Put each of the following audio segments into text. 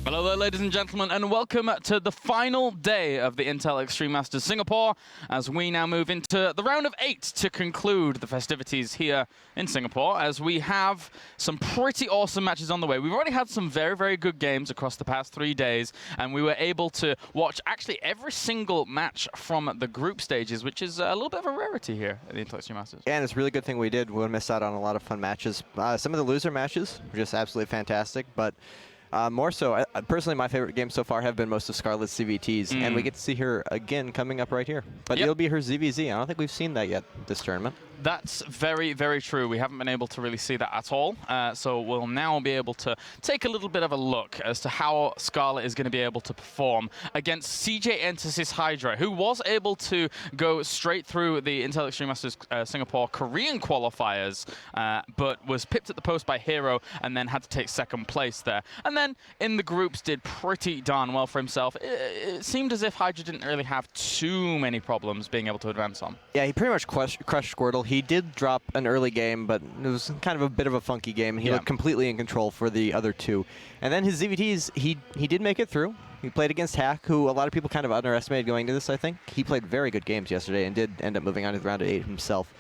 Hello there, ladies and gentlemen, and welcome to the final day of the Intel Extreme Masters Singapore, as we now move into the round of 8 to conclude the festivities here in Singapore, as we have some pretty awesome matches on the way. We've already had some very, very good games across the past 3 days, and we were able to watch actually every single match from the group stages, which is a little bit of a rarity here at the Intel Extreme Masters. Yeah, and it's a really good thing we did. We'll miss out on a lot of fun matches. Some of the loser matches were just absolutely fantastic, but more so, personally, my favorite games so far have been most of Scarlett's CVTs, and we get to see her again coming up right here. But it'll be her ZVZ. I don't think we've seen that yet this tournament. That's very, very true. We haven't been able to really see that at all. So we'll now be able to take a little bit of a look as to how Scarlett is going to be able to perform against CJ Entersis Hydra, who was able to go straight through the Intel Extreme Masters Singapore Korean qualifiers, but was pipped at the post by Hero and then had to take second place there. And then in the groups did pretty darn well for himself. It seemed as if Hydra didn't really have too many problems being able to advance on. Yeah, he pretty much crushed Squirtle. He did drop an early game, but it was kind of a bit of a funky game. He looked completely in control for the other two. And then his ZVTs, he did make it through. He played against Hack, who a lot of people kind of underestimated going into this, I think. He played very good games yesterday and did end up moving on to the round of 8 himself.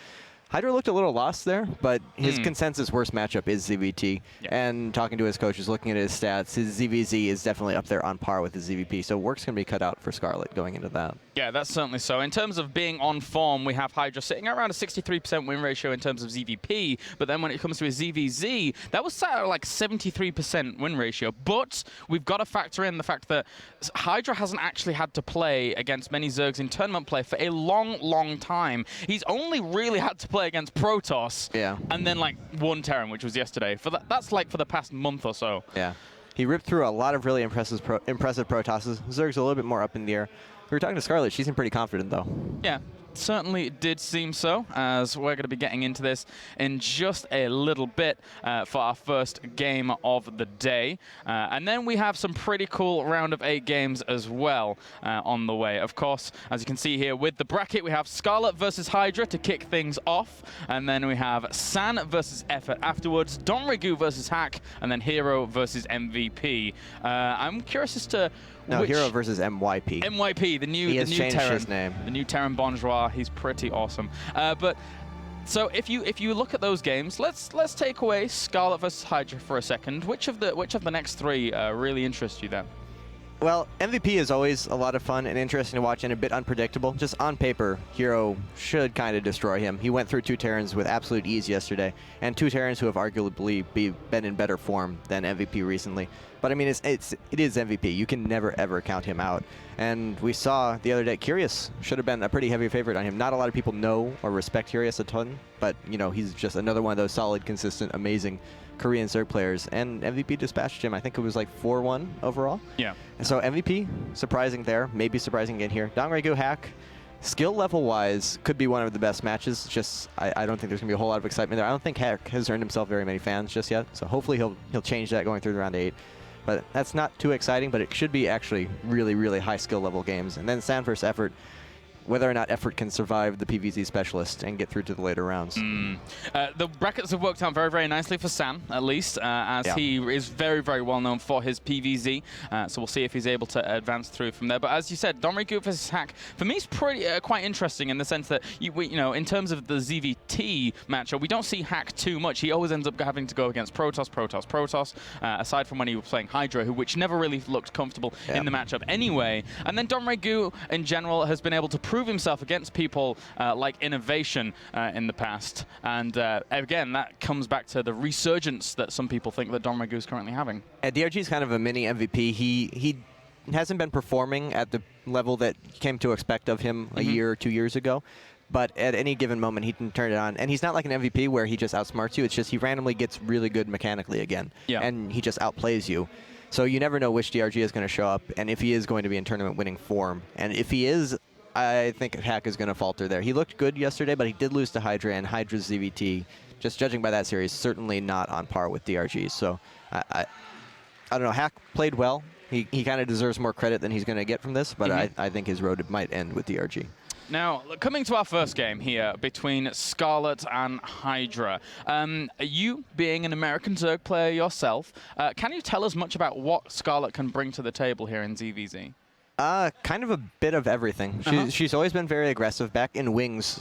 Hydra looked a little lost there, but his consensus worst matchup is ZVT. And talking to his coaches, looking at his stats, his ZVZ is definitely up there on par with his ZVP. So work's going to be cut out for Scarlett going into that. Yeah, that's certainly so. In terms of being on form, we have Hydra sitting around a 63% win ratio in terms of ZVP, but then when it comes to his ZVZ, that was sat at like 73% win ratio. But we've got to factor in the fact that Hydra hasn't actually had to play against many Zergs in tournament play for a long, long time. He's only really had to play against Protoss, and then like one Terran, which was yesterday. That's like for the past month or so. Yeah, he ripped through a lot of really impressive Protosses. Zerg's a little bit more up in the air. We were talking to Scarlett. She seemed pretty confident, though. Yeah. Certainly did seem so, as we're going to be getting into this in just a little bit for our first game of the day. And then we have some pretty cool round of 8 games as well on the way. Of course, as you can see here with the bracket, we have Scarlett versus Hydra to kick things off. And then we have San versus Effort afterwards, Donrigu versus Hack, and then Hero versus MVP. I'm curious as to No, Hero versus MYP. MYP, the new Terran. His name. The new Terran Bonjour. He's pretty awesome. But so if you look at those games, let's take away Scarlett versus Hydra for a second. Which of the next 3 really interest you then? Well, MVP is always a lot of fun and interesting to watch and a bit unpredictable. Just on paper, Hero should kind of destroy him. He went through 2 Terrans with absolute ease yesterday, and 2 Terrans who have arguably been in better form than MVP recently. But I mean, it is MVP. You can never, ever count him out. And we saw the other day, Curious should have been a pretty heavy favorite on him. Not a lot of people know or respect Curious a ton, but you know, he's just another one of those solid, consistent, amazing Korean Zerg players, and MVP dispatched him. I think it was like 4-1 overall. Yeah. And so MVP, surprising there, maybe surprising again here. Donrigu Hack, skill level wise, could be one of the best matches. Just I don't think there's gonna be a whole lot of excitement there. I don't think Hack has earned himself very many fans just yet. So hopefully he'll change that going through the round 8. But that's not too exciting, but it should be actually really, really high skill level games. And then San versus Effort, whether or not Effort can survive the PVZ specialist and get through to the later rounds. The brackets have worked out very, very nicely for Sam, at least, as he is very, very well known for his PVZ. So we'll see if he's able to advance through from there. But as you said, Donrigu versus Hack, for me, is pretty quite interesting in the sense that, you know, in terms of the ZVT matchup, we don't see Hack too much. He always ends up having to go against Protoss, aside from when he was playing Hydra, which never really looked comfortable in the matchup anyway. And then Donrigu, in general, has been able to prove himself against people like Innovation in the past. And again, that comes back to the resurgence that some people think that Donrigu is currently having. DRG is kind of a mini MVP. He hasn't been performing at the level that you came to expect of him a year or 2 years ago. But at any given moment, he can turn it on. And he's not like an MVP where he just outsmarts you. It's just he randomly gets really good mechanically again. And he just outplays you. So you never know which DRG is going to show up and if he is going to be in tournament winning form. And if he is, I think Hack is going to falter there. He looked good yesterday, but he did lose to Hydra, and Hydra's ZVT, just judging by that series, certainly not on par with DRG. So I don't know. Hack played well. He kind of deserves more credit than he's going to get from this, but I think his road might end with DRG. Now, coming to our first game here between Scarlett and Hydra. You, being an American Zerg player yourself, can you tell us much about what Scarlett can bring to the table here in ZVZ? Kind of a bit of everything. She's always been very aggressive. Back in Wings,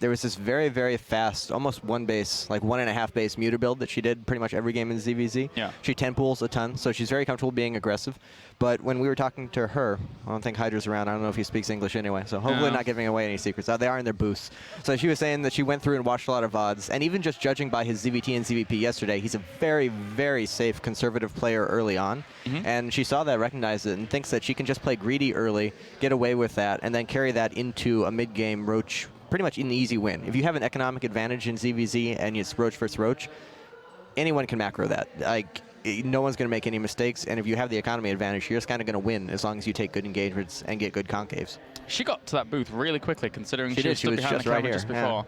there was this very, very fast, almost one base, like 1.5 base muta build that she did pretty much every game in ZVZ. Yeah. She 10 pools a ton, so she's very comfortable being aggressive. But when we were talking to her, I don't think Hydra's around. I don't know if he speaks English anyway, so hopefully not giving away any secrets. They are in their booths. So she was saying that she went through and watched a lot of VODs, and even just judging by his ZVT and ZVP yesterday, he's a very, very safe, conservative player early on. And she saw that, recognized it, and thinks that she can just play greedy early, get away with that, and then carry that into a mid-game Roach, pretty much an easy win. If you have an economic advantage in ZVZ and it's Roach versus Roach, anyone can macro that. Like, no one's going to make any mistakes, and if you have the economy advantage, you're just kind of going to win as long as you take good engagements and get good concaves. She got to that booth really quickly, considering she was stood behind just the camera right just before,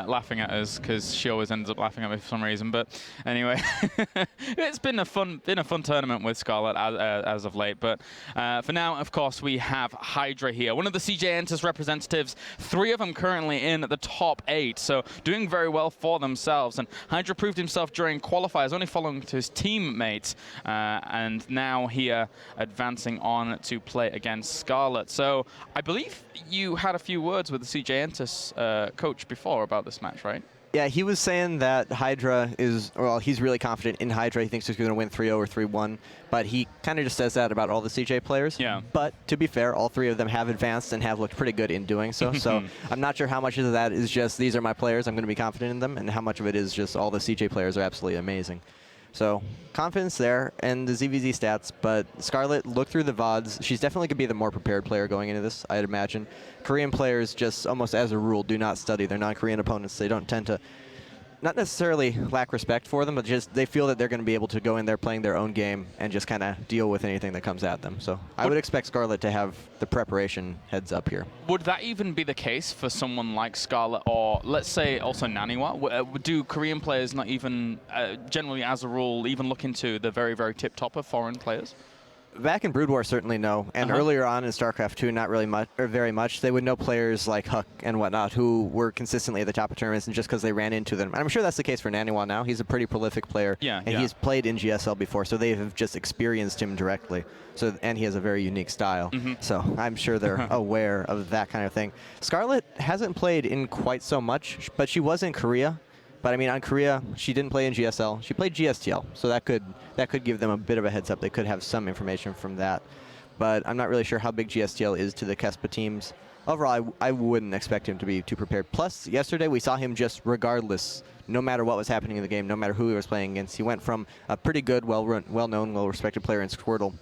laughing at us, because she always ends up laughing at me for some reason. But anyway, it's been a fun tournament with Scarlett as of late. But for now, of course, we have Hydra here, one of the CJ Entus representatives. 3 of them currently in the top 8, so doing very well for themselves. And Hydra proved himself during qualifiers, only following to his teammates, and now here advancing on to play against Scarlett. So I believe you had a few words with the CJ Entus coach before about this match, right? Yeah, he was saying that Hydra is, well, he's really confident in Hydra. He thinks he's going to win 3-0 or 3-1, but he kind of just says that about all the CJ players. Yeah. But to be fair, all 3 of them have advanced and have looked pretty good in doing so. So I'm not sure how much of that is just, these are my players, I'm going to be confident in them, and how much of it is just all the CJ players are absolutely amazing. So confidence there and the ZVZ stats, but Scarlett, look through the VODs. She's definitely going to be the more prepared player going into this, I'd imagine. Korean players just almost as a rule do not study their non-Korean opponents. They don't tend to, not necessarily lack respect for them, but just they feel that they're going to be able to go in there playing their own game and just kind of deal with anything that comes at them. So I would expect Scarlett to have the preparation heads up here. Would that even be the case for someone like Scarlett, or let's say also Naniwa? Do Korean players not even, generally as a rule, even look into the very, very tip-top of foreign players? Back in Brood War, certainly no. And earlier on in StarCraft 2, not really much, or very much. They would know players like Huck and whatnot who were consistently at the top of tournaments, and just because they ran into them. And I'm sure that's the case for Naniwa now. He's a pretty prolific player, and he's played in GSL before, so they have just experienced him directly. So, and he has a very unique style. So I'm sure they're aware of that kind of thing. Scarlett hasn't played in quite so much, but she was in Korea. But I mean, on Korea, she didn't play in GSL. She played GSTL, so that could give them a bit of a heads up. They could have some information from that. But I'm not really sure how big GSTL is to the Kespa teams. Overall, I wouldn't expect him to be too prepared. Plus, yesterday we saw him just regardless, no matter what was happening in the game, no matter who he was playing against. He went from a pretty good, well-known, well-respected player in Squirtle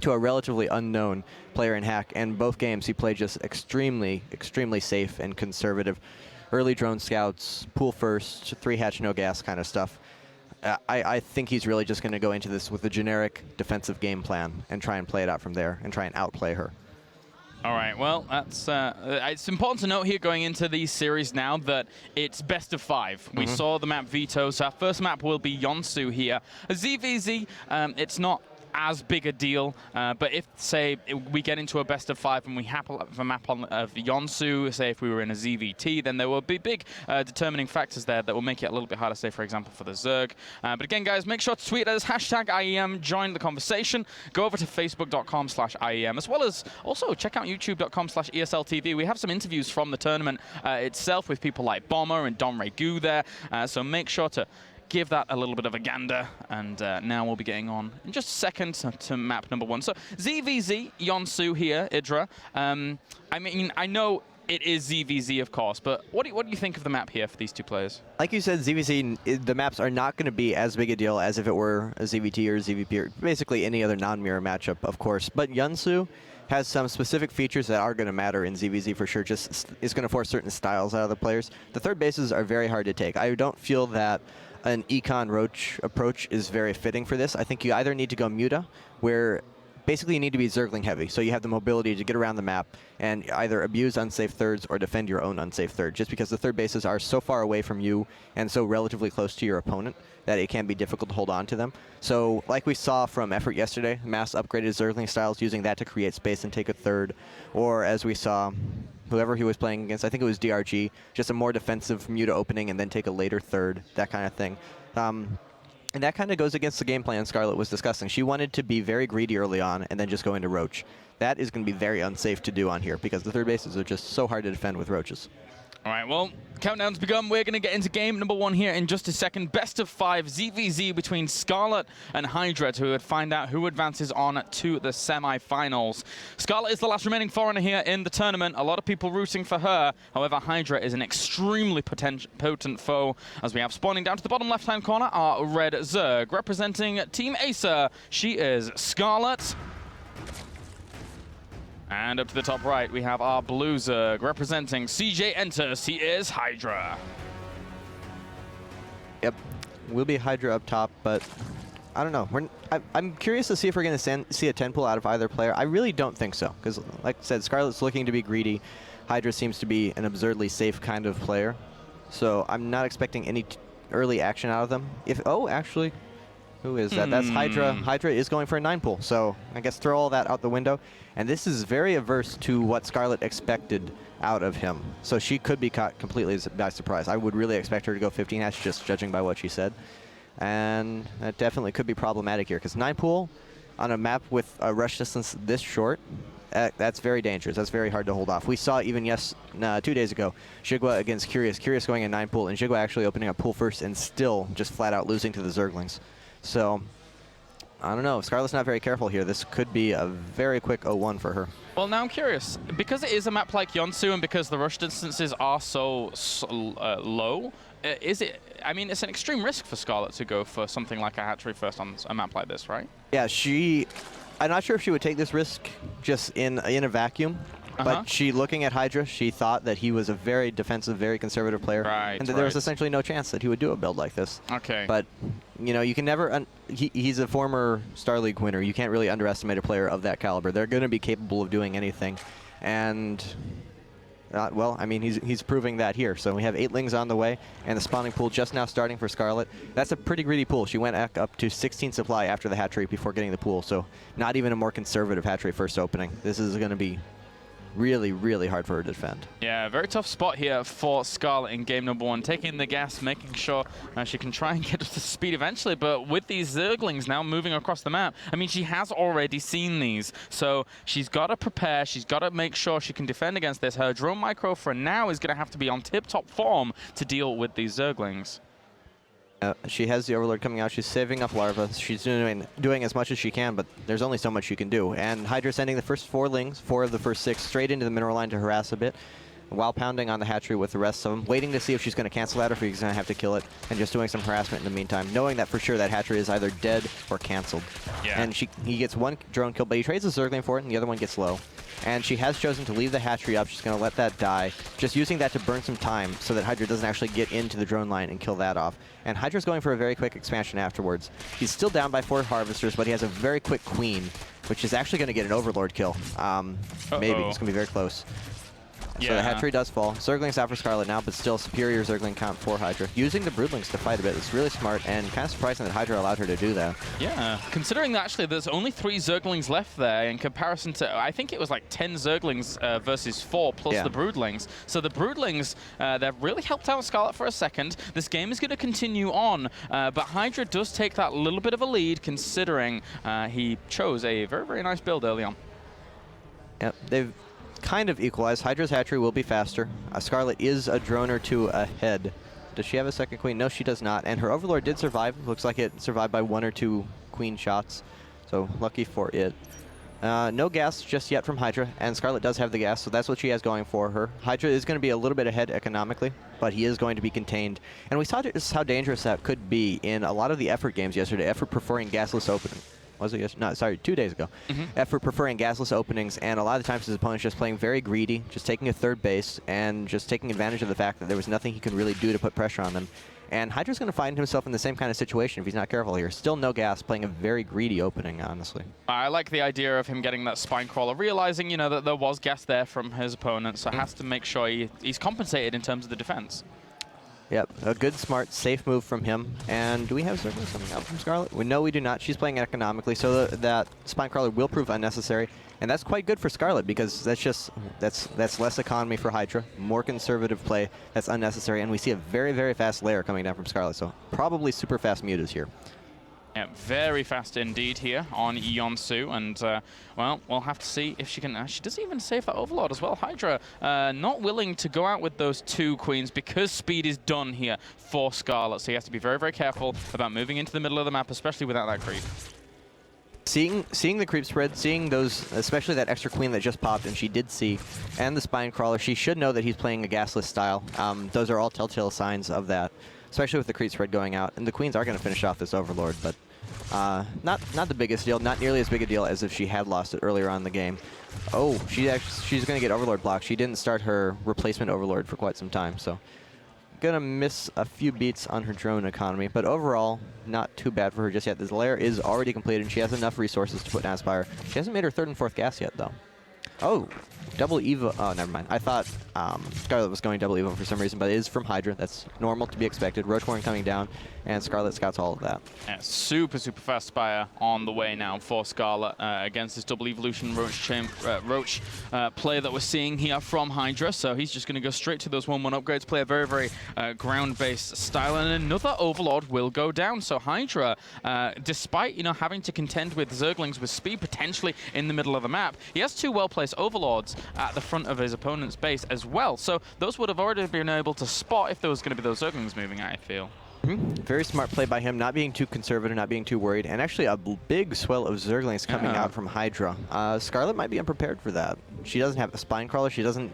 to a relatively unknown player in Hack. And both games he played just extremely, extremely safe and conservative. Early drone scouts, pool first, 3 hatch, no gas kind of stuff. I think he's really just going to go into this with a generic defensive game plan and try and play it out from there and try and outplay her. All right, well, that's it's important to note here going into the series now that it's best of 5. We saw the map Veto, so our first map will be Yonsu here. A ZVZ, it's not as big a deal, but if, say, we get into a best of 5 and we have a map on Yonsu, say if we were in a ZVT, then there will be big determining factors there that will make it a little bit harder, say, for example, for the Zerg. But again, guys, make sure to tweet us, hashtag IEM, join the conversation, go over to facebook.com/IEM, as well as also check out youtube.com/ESLTV. We have some interviews from the tournament itself with people like Bomber and Don Ray Gu there, so make sure to give that a little bit of a gander, and now we'll be getting on in just a second to map number 1. So ZVZ, Yonsu here, Hydra. I mean, I know it is ZVZ, of course, but what do you think of the map here for these 2 players? Like you said, ZVZ, the maps are not going to be as big a deal as if it were a ZVT or a ZVP, or basically any other non-mirror matchup, of course. But Yonsu has some specific features that are going to matter in ZVZ for sure. Just is going to force certain styles out of the players. The third bases are very hard to take. I don't feel that an Econ Roach approach is very fitting for this. I think you either need to go Muta, where basically you need to be Zergling heavy, so you have the mobility to get around the map and either abuse unsafe thirds or defend your own unsafe third, just because the third bases are so far away from you and so relatively close to your opponent that it can be difficult to hold on to them. So like we saw from Effort yesterday, Mass upgraded Zergling styles using that to create space and take a third, or as we saw whoever he was playing against. I think it was DRG, just a more defensive Muta opening and then take a later third, that kind of thing. And that kind of goes against the game plan Scarlett was discussing. She wanted to be very greedy early on and then just go into Roach. That is going to be very unsafe to do on here because the third bases are just so hard to defend with Roaches. All right, well, countdown's begun. We're going to get into game number 1 here in just a second. Best of 5 ZVZ between Scarlett and Hydra to find out who advances on to the semi-finals. Scarlett is the last remaining foreigner here in the tournament. A lot of people rooting for her. However, Hydra is an extremely potent foe. As we have spawning down to the bottom left-hand corner are Red Zerg. Representing Team Acer, she is Scarlett. And up to the top right, we have our Blue Zerg. Representing CJ Enters, he is Hydra. Yep, we'll be Hydra up top, but I don't know. I'm curious to see if we're going to see a 10 pull out of either player. I really don't think so, because like I said, Scarlett's looking to be greedy. Hydra seems to be an absurdly safe kind of player. So I'm not expecting any early action out of them. Actually, who is that? That's Hydra. Hydra is going for a 9 pull, so I guess throw all that out the window. And this is very averse to what Scarlett expected out of him. So she could be caught completely by surprise. I would really expect her to go 15 hatch, just judging by what she said. And that definitely could be problematic here, because 9 pull on a map with a rush distance this short, that's very dangerous. That's very hard to hold off. We saw even 2 days ago, Jigwa against Curious. Curious going a 9 pull, and Jigwa actually opening up pull first and still just flat out losing to the Zerglings. So I don't know. If Scarlett's not very careful here, this could be a very quick 0-1 for her. Well, now I'm curious. Because it is a map like Yonsu and because the rush distances are so low, I mean, it's an extreme risk for Scarlett to go for something like a hatchery first on a map like this, right? Yeah, I'm not sure if she would take this risk just in a vacuum. But looking at Hydra, she thought that he was a very defensive, very conservative player, and that there was essentially no chance that he would do a build like this. Okay. But you can never. He's a former Star League winner. You can't really underestimate a player of that caliber. They're going to be capable of doing anything, and well, I mean, he's proving that here. So we have 8 lings on the way, and the spawning pool just now starting for Scarlett. That's a pretty greedy pool. She went up to 16 supply after the hatchery before getting the pool. So not even a more conservative hatchery first opening. This is going to be really, really hard for her to defend. Yeah, very tough spot here for Scarlett in game number 1. Taking the gas, making sure she can try and get to speed eventually, but with these Zerglings now moving across the map, I mean, she has already seen these, so she's got to prepare, she's got to make sure she can defend against this. Her drone micro for now is going to have to be on tip-top form to deal with these Zerglings. She has the Overlord coming out. She's saving up larva. She's doing as much as she can, but there's only so much she can do. And Hydra sending the first 4 lings, 4 of the first 6, straight into the mineral line to harass a bit, while pounding on the hatchery with the rest of them, waiting to see if she's going to cancel that or if he's going to have to kill it, and just doing some harassment in the meantime, knowing that for sure that hatchery is either dead or canceled. Yeah. And he gets 1 drone kill, but he trades a Zergling for it, and the other one gets low. And she has chosen to leave the hatchery up. She's going to let that die, just using that to burn some time so that Hydra doesn't actually get into the drone line and kill that off. And Hydra's going for a very quick expansion afterwards. He's still down by 4 harvesters, but he has a very quick queen, which is actually going to get an Overlord kill. Maybe. It's going to be very close. So the hatchery does fall. Zergling's out for Scarlett now, but still superior Zergling count for Hydra. Using the Broodlings to fight a bit. It's really smart and kind of surprising that Hydra allowed her to do that. Yeah, considering that actually there's only 3 Zerglings left there in comparison to, I think it was like 10 Zerglings versus 4 plus the Broodlings. So the Broodlings, they've really helped out Scarlett for a second. This game is going to continue on, but Hydra does take that little bit of a lead considering he chose a very, very nice build early on. Yep, they've kind of equalized. Hydra's hatchery will be faster. Scarlett is a drone or 2 ahead. Does she have a second queen? No, she does not. And her Overlord did survive. Looks like it survived by 1 or 2 queen shots. So lucky for it. No gas just yet from Hydra, and Scarlett does have the gas, so that's what she has going for her. Hydra is going to be a little bit ahead economically, but he is going to be contained. And we saw just how dangerous that could be in a lot of the Effort games yesterday. Effort preferring gasless opening. Was it yesterday? No, sorry, 2 days ago. Effort preferring gasless openings, and a lot of the times his opponent's just playing very greedy, just taking a third base, and just taking advantage of the fact that there was nothing he could really do to put pressure on them. And Hydra's going to find himself in the same kind of situation if he's not careful here. Still no gas, playing a very greedy opening, honestly. I like the idea of him getting that spine crawler, realizing, that there was gas there from his opponent, so has to make sure he's compensated in terms of the defense. Yep, a good, smart, safe move from him. And do we have Zerglings coming out from Scarlett? No, we do not. She's playing economically, so that Spine Crawler will prove unnecessary. And that's quite good for Scarlett because that's less economy for Hydra, more conservative play that's unnecessary, and we see a very, very fast layer coming down from Scarlett, so probably super fast mutas here. Yeah, very fast indeed here on Yonsu, and well, we'll have to see if she can. She doesn't even save that Overlord as well. Hydra not willing to go out with those 2 queens because speed is done here for Scarlett, so he has to be very, very careful about moving into the middle of the map, especially without that creep. Seeing the creep spread, seeing those, especially that extra queen that just popped, and she did see, and the Spine Crawler, she should know that he's playing a gasless style. Those are all telltale signs of that, especially with the creep spread going out. And the queens are going to finish off this Overlord, but not the biggest deal, not nearly as big a deal as if she had lost it earlier on in the game. Oh, she's going to get Overlord blocked. She didn't start her replacement Overlord for quite some time, so gonna miss a few beats on her drone economy, but overall, not too bad for her just yet. This layer is already completed, and she has enough resources to put down Aspire. She hasn't made her 3rd and 4th gas yet, though. Oh, double Evo. Oh, never mind. I thought Scarlett was going double Evo for some reason, but it is from Hydra. That's normal to be expected. Roach Warren coming down, and Scarlett scouts all of that. Yeah, super, super fast Spire on the way now for Scarlett against this double evolution Roach play that we're seeing here from Hydra. So he's just going to go straight to those 1-1 upgrades, play a very, very ground-based style, and another Overlord will go down. So Hydra, despite having to contend with Zerglings with speed potentially in the middle of the map, he has 2 well-placed Overlords at the front of his opponent's base as well. So those would have already been able to spot if there was going to be those Zerglings moving, I feel. Very smart play by him, not being too conservative, not being too worried, and actually a big swell of Zerglings coming out from Hydra. Scarlett might be unprepared for that. She doesn't have a Spine Crawler. She doesn't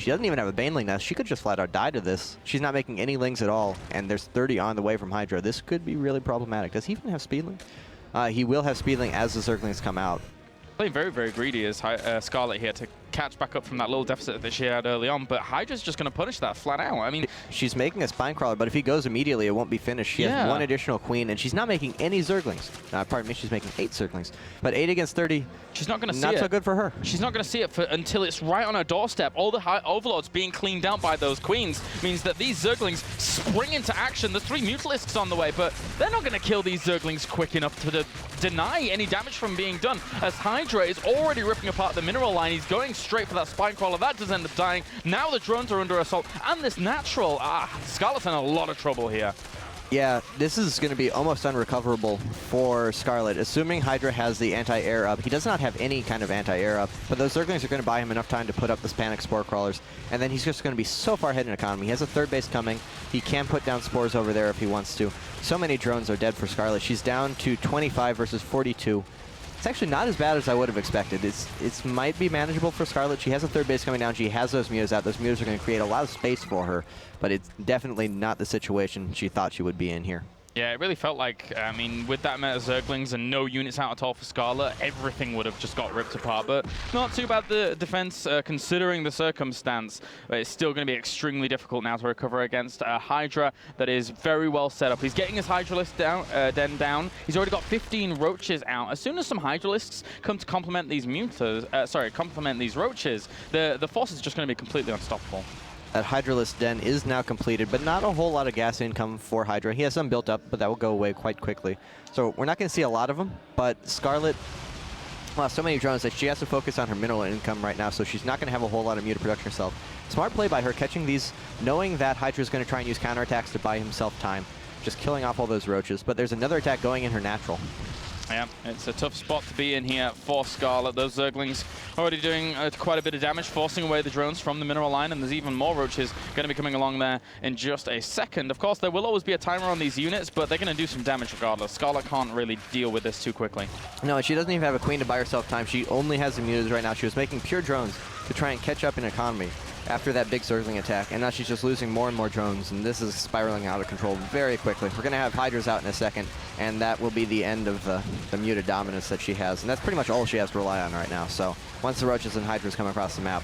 even have a Baneling nest. She could just flat out die to this. She's not making any lings at all, and there's 30 on the way from Hydra. This could be really problematic. Does he even have Speedling? He will have Speedling as the Zerglings come out. Playing very, very greedy as Scarlett here to catch back up from that little deficit that she had early on, but Hydra's just going to punish that flat out. I mean, she's making a Spine Crawler, but if he goes immediately, it won't be finished. She has 1 additional queen, and she's not making any Zerglings. Pardon me, she's making 8 Zerglings. But 8 against 30, she's not going to see it. Not so good for her. She's not going to see it until it's right on her doorstep. All the Overlords being cleaned out by those queens means that these Zerglings spring into action. There's 3 Mutalisks on the way, but they're not going to kill these Zerglings quick enough to deny any damage from being done, as Hydra is already ripping apart the mineral line. He's going straight for that Spine Crawler. That does end up dying. Now the drones are under assault, and this natural. Scarlett's in a lot of trouble here. Yeah, this is going to be almost unrecoverable for Scarlett, assuming Hydra has the anti-air up. He does not have any kind of anti-air up, but those Zerglings are going to buy him enough time to put up this Panic Spore Crawlers, and then he's just going to be so far ahead in economy. He has a 3rd base coming. He can put down Spores over there if he wants to. So many drones are dead for Scarlett. She's down to 25 versus 42. It's actually not as bad as I would have expected. It might be manageable for Scarlett. She has a 3rd base coming down. She has those mutas out. Those mutas are going to create a lot of space for her, but it's definitely not the situation she thought she would be in here. Yeah, it really felt like, I mean, with that amount of Zerglings and no units out at all for Scarlett, everything would have just got ripped apart. But not too bad the defense, considering the circumstance. It's still going to be extremely difficult now to recover against a Hydra that is very well set up. He's getting his Hydralist down. He's already got 15 Roaches out. As soon as some Hydralists come to complement these complement these Roaches, the force is just going to be completely unstoppable. That Hydralist den is now completed, but not a whole lot of gas income for Hydra. He has some built up, but that will go away quite quickly. So we're not going to see a lot of them, but Scarlett lost so many drones that she has to focus on her mineral income right now, so she's not going to have a whole lot of muta production herself. Smart play by her, catching these, knowing that Hydra is going to try and use counterattacks to buy himself time, just killing off all those Roaches. But there's another attack going in her natural. Yeah, it's a tough spot to be in here for Scarlett. Those Zerglings already doing quite a bit of damage, forcing away the drones from the mineral line, and there's even more Roaches going to be coming along there in just a second. Of course, there will always be a timer on these units, but they're going to do some damage regardless. Scarlett can't really deal with this too quickly. No, and she doesn't even have a queen to buy herself time. She only has the mutas right now. She was making pure drones to try and catch up in economy after that big Zergling attack, and now she's just losing more and more drones, and this is spiraling out of control very quickly. We're going to have Hydras out in a second, and that will be the end of the muta dominance that she has, and that's pretty much all she has to rely on right now. So once the Roaches and Hydras come across the map,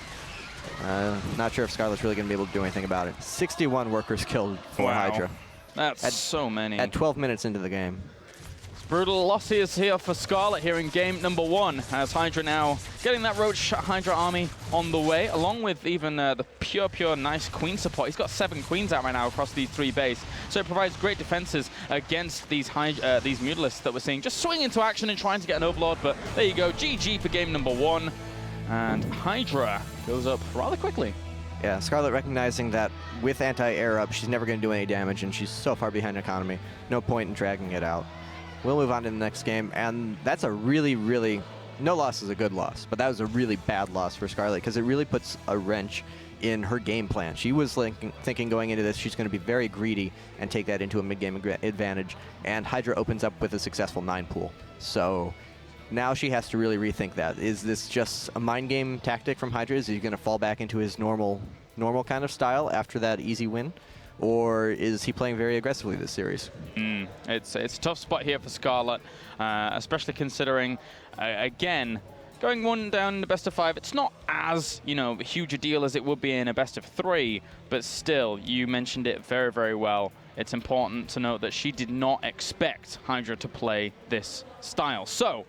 not sure if Scarlett's really going to be able to do anything about it. 61 workers killed for Hydra. That's so many. At 12 minutes into the game. Brutal losses here for Scarlett here in game number 1, as Hydra now getting that Roach Hydra army on the way, along with even the pure nice queen support. He's got 7 queens out right now across these 3 base, so it provides great defenses against these Mutalisks that we're seeing just swing into action and trying to get an Overlord. But there you go, GG for game number 1, and Hydra goes up rather quickly. Yeah, Scarlett recognizing that with anti-air up, she's never going to do any damage, and she's so far behind economy. No point in dragging it out. We'll move on to the next game, and that's a really, no loss is a good loss, but that was a really bad loss for Scarlett because it really puts a wrench in her game plan. She was thinking going into this she's going to be very greedy and take that into a mid-game advantage, and Hydra opens up with a successful 9 pool. So now she has to really rethink that. Is this just a mind game tactic from Hydra? Is he going to fall back into his normal kind of style after that easy win? Or is he playing very aggressively this series? It's a tough spot here for Scarlett, especially considering, again, going 1 down in the best of 5, it's not as, huge a deal as it would be in a best of 3, but still, you mentioned it very well. It's important to note that she did not expect Hydra to play this style. So,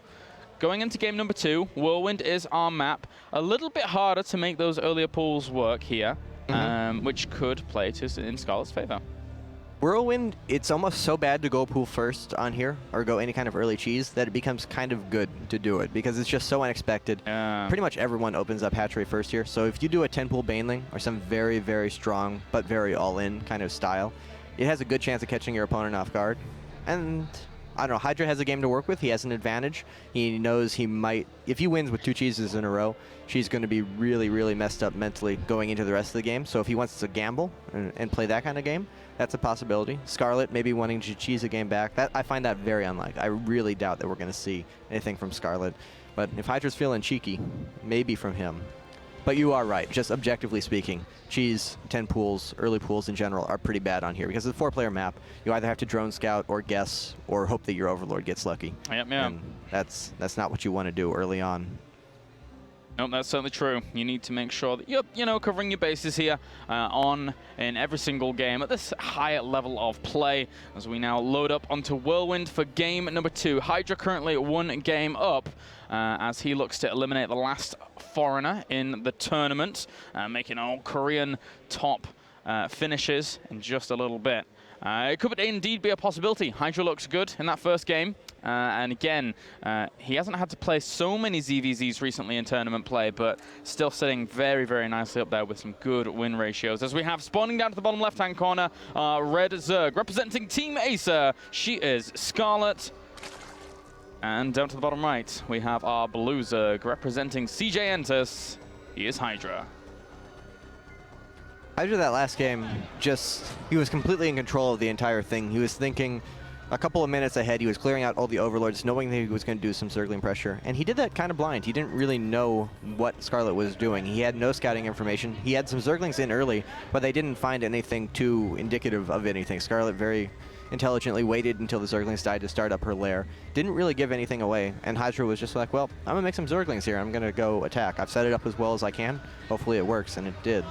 going into game number 2, Whirlwind is our map. A little bit harder to make those earlier pools work here. Which could play in Scarlett's favor. Whirlwind, it's almost so bad to go pool first on here, or go any kind of early cheese, that it becomes kind of good to do it, because it's just so unexpected. Pretty much everyone opens up hatchery first here, so if you do a 10-pool Baneling, or some very strong, but very all-in kind of style, it has a good chance of catching your opponent off guard. And I don't know, Hydra has a game to work with. He has an advantage. He knows he might, if he wins with 2 cheeses in a row, she's going to be really messed up mentally going into the rest of the game. So if he wants to gamble and play that kind of game, that's a possibility. Scarlett maybe wanting to cheese a game back. I find that very unlikely. I really doubt that we're going to see anything from Scarlett. But if Hydra's feeling cheeky, maybe from him. But you are right. Just objectively speaking, cheese, 10 pools, early pools in general are pretty bad on here because it's a 4-player map. You either have to drone scout or guess or hope that your Overlord gets lucky. Yep. And that's not what you want to do early on. Nope, that's certainly true. You need to make sure that you're, covering your bases here in every single game at this higher level of play, as we now load up onto Whirlwind for game number 2. Hydra currently 1 game up as he looks to eliminate the last foreigner in the tournament, making all Korean top finishes in just a little bit. It could indeed be a possibility. Hydra looks good in that first game. And again, he hasn't had to play so many ZVZs recently in tournament play, but still sitting very nicely up there with some good win ratios. As we have spawning down to the bottom left-hand corner, Red Zerg representing Team Acer. She is Scarlett. And down to the bottom right, we have our Blue Zerg representing CJ Entus. He is Hydra. Hydra that last game, he was completely in control of the entire thing. He was thinking a couple of minutes ahead. He was clearing out all the Overlords, knowing that he was going to do some circling pressure. And he did that kind of blind. He didn't really know what Scarlett was doing. He had no scouting information. He had some Zerglings in early, but they didn't find anything too indicative of anything. Scarlett very intelligently waited until the Zerglings died to start up her lair. Didn't really give anything away. And Hydra was just like, well, I'm going to make some Zerglings here. I'm going to go attack. I've set it up as well as I can. Hopefully it works, and it did.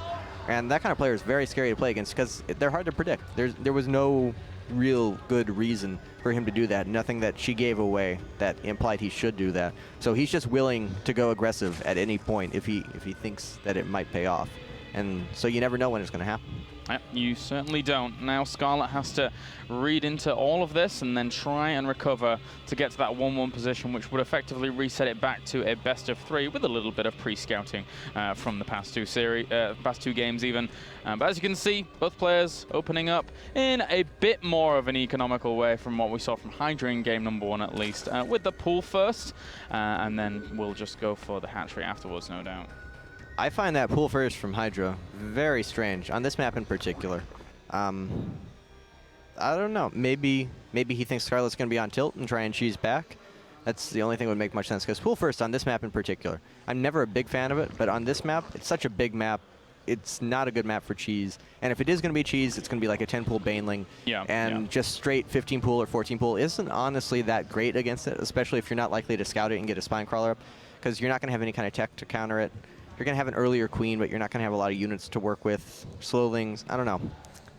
And that kind of player is very scary to play against because they're hard to predict. There was no real good reason for him to do that. Nothing that she gave away that implied he should do that. So he's just willing to go aggressive at any point if he thinks that it might pay off. And so you never know when it's going to happen. Yep, you certainly don't. Now Scarlett has to read into all of this and then try and recover to get to that 1-1 position, which would effectively reset it back to a best of 3 with a little bit of pre-scouting from the past 2 games even. But as you can see, both players opening up in a bit more of an economical way from what we saw from Hydra in game number 1 at least, with the pool first, and then we'll just go for the hatchery afterwards, no doubt. I find that pool first from Hydra very strange, on this map in particular. I don't know. Maybe he thinks Scarlett's going to be on tilt and try and cheese back. That's the only thing that would make much sense, because pool first on this map in particular, I'm never a big fan of it, but on this map, it's such a big map, it's not a good map for cheese. And if it is going to be cheese, it's going to be like a 10-pool Baneling. And just straight 15-pool or 14-pool isn't honestly that great against it, especially if you're not likely to scout it and get a spine crawler up, because you're not going to have any kind of tech to counter it. You're going to have an earlier queen, but you're not going to have a lot of units to work with. Slowlings, I don't know.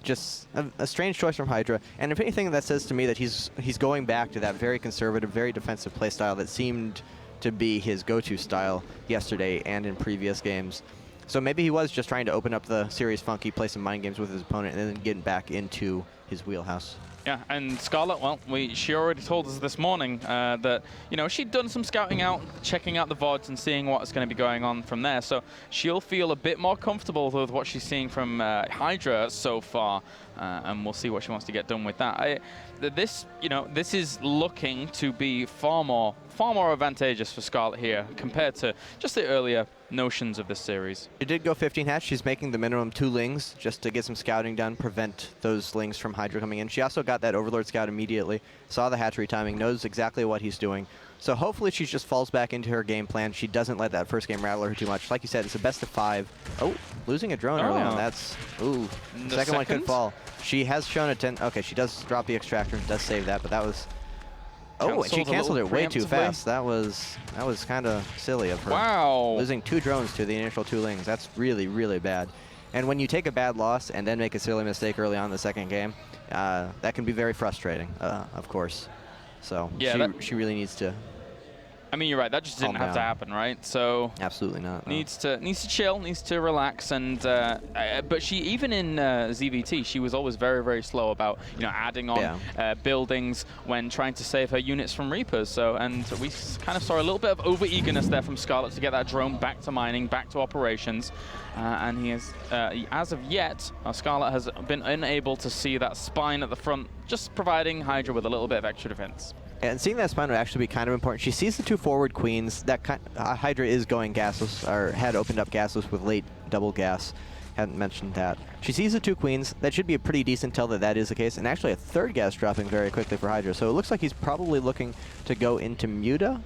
just a strange choice from Hydra. And if anything, that says to me that he's going back to that very conservative, very defensive play style that seemed to be his go-to style yesterday and in previous games. So maybe he was just trying to open up the series funky, play some mind games with his opponent, and then get back into his wheelhouse. Yeah, and Scarlett, well, she already told us this morning that, you know, she'd done some scouting out, checking out the VODs and seeing what's going to be going on from there. So she'll feel a bit more comfortable with what she's seeing from Hydra so far, and we'll see what she wants to get done with that. This is looking to be far more advantageous for Scarlett here compared to just the earlier notions of this series. She did go 15 hatch. She's making the minimum 2 lings just to get some scouting done, prevent those lings from Hydra coming in. She also got that Overlord scout immediately, saw the hatchery timing, knows exactly what he's doing. So hopefully she just falls back into her game plan. She doesn't let that first game rattle her too much. Like you said, it's a best of 5. Oh, losing a drone early on. That's, ooh, the second one could fall. She has shown a 10. Okay, she does drop the extractor, does save that, but that was... Oh, and she canceled it way too fast. That was kind of silly of her. Wow. Losing 2 drones to the initial 2 lings. That's really, really bad. And when you take a bad loss and then make a silly mistake early on in the second game, that can be very frustrating, of course. So yeah, she really needs to... I mean, you're right. That just didn't have to happen, right? So absolutely not. No. Needs to chill, needs to relax, and but she even in ZVT, she was always very, very slow about adding on buildings when trying to save her units from Reapers. So and we kind of saw a little bit of over eagerness there from Scarlett to get that drone back to mining, back to operations, and he is as of yet, Scarlett has been unable to see that spine at the front, just providing Hydra with a little bit of extra defense. And seeing that spine would actually be kind of important. She sees the 2 forward queens. That Hydra is going gasless, or had opened up gasless with late double gas. Hadn't mentioned that. She sees the 2 queens. That should be a pretty decent tell that is the case. And actually a 3rd gas dropping very quickly for Hydra. So it looks like he's probably looking to go into Muta.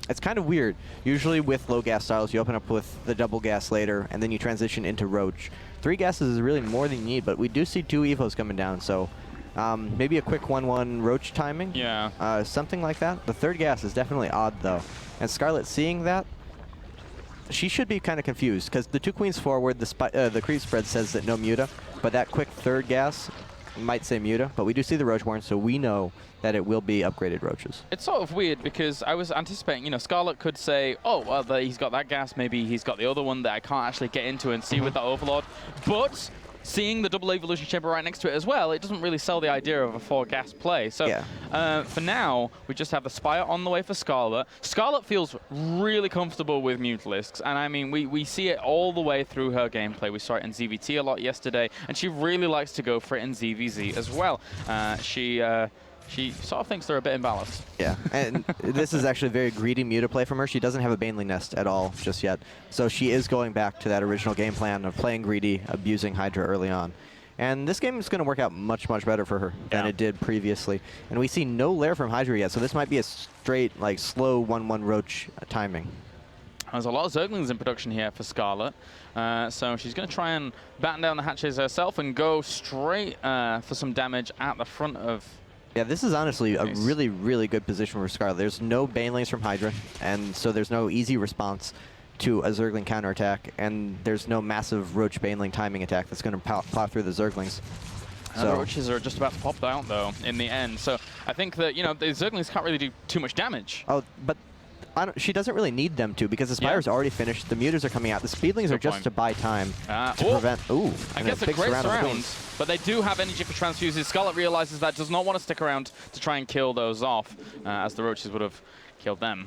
It's kind of weird. Usually with low gas styles, you open up with the double gas later, and then you transition into Roach. 3 gases is really more than you need, but we do see 2 evos coming down, so maybe a quick 1-1 Roach timing. Yeah. Something like that. The 3rd gas is definitely odd, though. And Scarlett seeing that, she should be kind of confused, because the 2 queens forward, the creep spread says that no Muta, but that quick 3rd gas might say Muta, but we do see the Roachborn, so we know that it will be upgraded Roaches. It's sort of weird because I was anticipating, Scarlett could say, oh, well, he's got that gas, maybe he's got the other one that I can't actually get into and see with that Overlord, but seeing the double evolution chamber right next to it as well, it doesn't really sell the idea of a 4-gas play. So for now, we just have the Spire on the way for Scarlett. Scarlett feels really comfortable with Mutalisks, and I mean, we see it all the way through her gameplay. We saw it in ZVT a lot yesterday, and she really likes to go for it in ZVZ as well. She sort of thinks they're a bit imbalanced. Yeah, and this is actually a very greedy Muta play from her. She doesn't have a Baneling Nest at all just yet. So she is going back to that original game plan of playing greedy, abusing Hydra early on. And this game is going to work out much, much better for her than it did previously. And we see no lair from Hydra yet, so this might be a straight, slow 1-1 Roach timing. There's a lot of Zerglings in production here for Scarlett. So she's going to try and batten down the hatches herself and go straight for some damage at the front of... Yeah, this is honestly a really, really good position for Scarlett. There's no Banelings from Hydra, and so there's no easy response to a Zergling counterattack, and there's no massive Roach Baneling timing attack that's going to plow through the Zerglings. So the Roaches are just about to pop out, though, in the end. So I think that, the Zerglings can't really do too much damage. Oh, but she doesn't really need them to, because the Spire's already finished. The Mutas are coming out. The Speedlings are just to buy time to prevent... Ooh, I guess a great surround, but they do have energy for transfuses. Scarlett realizes that, does not want to stick around to try and kill those off, as the Roaches would have killed them.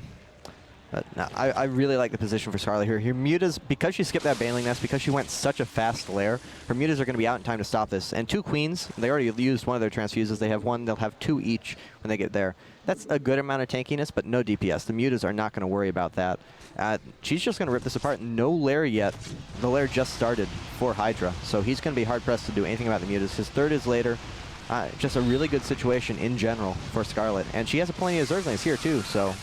But no, I really like the position for Scarlett here. Her Mutas, because she skipped that Baneling Nest, because she went such a fast lair, her Mutas are going to be out in time to stop this. And 2 Queens, they already used one of their transfuses. They have 1, they'll have 2 each when they get there. That's a good amount of tankiness, but no DPS. The Mutas are not going to worry about that. She's just going to rip this apart. No lair yet. The lair just started for Hydra, so he's going to be hard-pressed to do anything about the Mutas. His 3rd is later. Just a really good situation in general for Scarlett. And she has plenty of Zerglings here, too, so...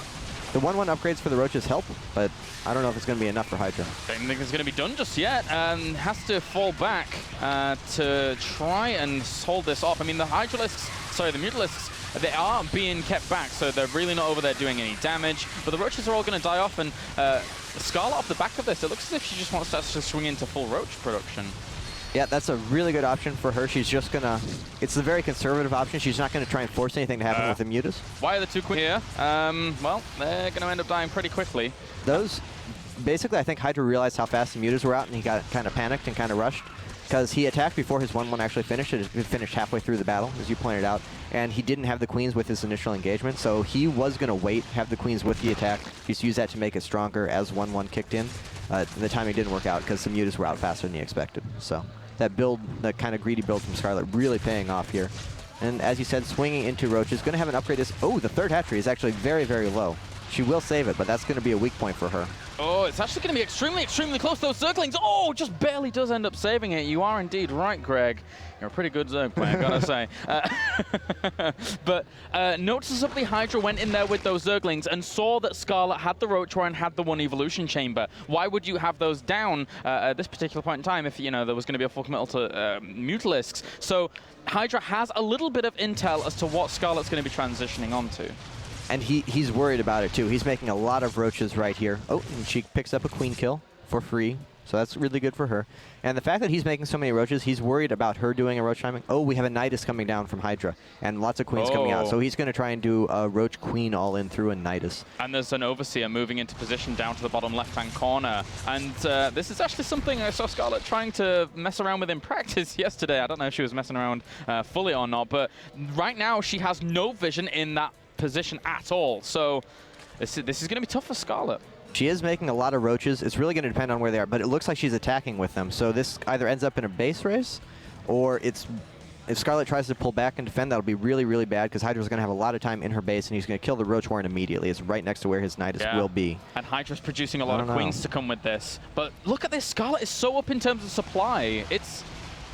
The 1-1 upgrades for the Roaches help, but I don't know if it's going to be enough for Hydra. I don't think it's going to be done just yet, and has to fall back to try and hold this off. I mean, the Mutalisks, they are being kept back, so they're really not over there doing any damage. But the Roaches are all going to die off, and Scarlett off the back of this, it looks as if she just wants to actually swing into full Roach production. Yeah, that's a really good option for her. She's just going to... It's a very conservative option. She's not going to try and force anything to happen with the mutas. Why are the two queens here? Well, they're going to end up dying pretty quickly. Those... Basically, I think Hydra realized how fast the mutas were out, and he got kind of panicked and kind of rushed. Because he attacked before his 1-1 actually finished. It finished halfway through the battle, as you pointed out. And he didn't have the queens with his initial engagement, so he was going to wait, have the queens with the attack. Just use that to make it stronger as 1-1 kicked in. The timing didn't work out because the mutas were out faster than he expected. So that build, that kind of greedy build from Scarlett, really paying off here. And as you said, swinging into Roach is going to have an upgrade. Oh, the third hatchery is actually very, very low. She will save it, but that's going to be a weak point for her. Oh, it's actually going to be extremely, extremely close. Those Zerglings, oh, just barely does end up saving it. You are indeed right, Greg. You're a pretty good Zerg player, gotta say. But noticeably, Hydra went in there with those Zerglings and saw that Scarlett had the Roach War and had the 1 evolution chamber. Why would you have those down at this particular point in time if, you know, there was going to be a full committal to Mutalisks? So Hydra has a little bit of intel as to what Scarlett's going to be transitioning onto. And he's worried about it, too. He's making a lot of roaches right here. Oh, and she picks up a queen kill for free, so that's really good for her. And the fact that he's making so many roaches, he's worried about her doing a roach timing. Oh, we have a Nidus coming down from Hydra, and lots of queens coming out. So he's going to try and do a roach queen all in through a Nidus. And there's an Overseer moving into position down to the bottom left-hand corner. And this is actually something I saw Scarlett trying to mess around with in practice yesterday. I don't know if she was messing around fully or not, but right now she has no vision in that position at all. So this is going to be tough for Scarlett. She is making a lot of roaches. It's really going to depend on where they are, but it looks like she's attacking with them. So this either ends up in a base race, or if Scarlett tries to pull back and defend, that'll be really, really bad, because Hydra's going to have a lot of time in her base, and he's going to kill the Roach Warren immediately. It's right next to where his Nidus will be. And Hydra's producing a lot of queens to come with this. But look at this. Scarlett is so up in terms of supply. It's...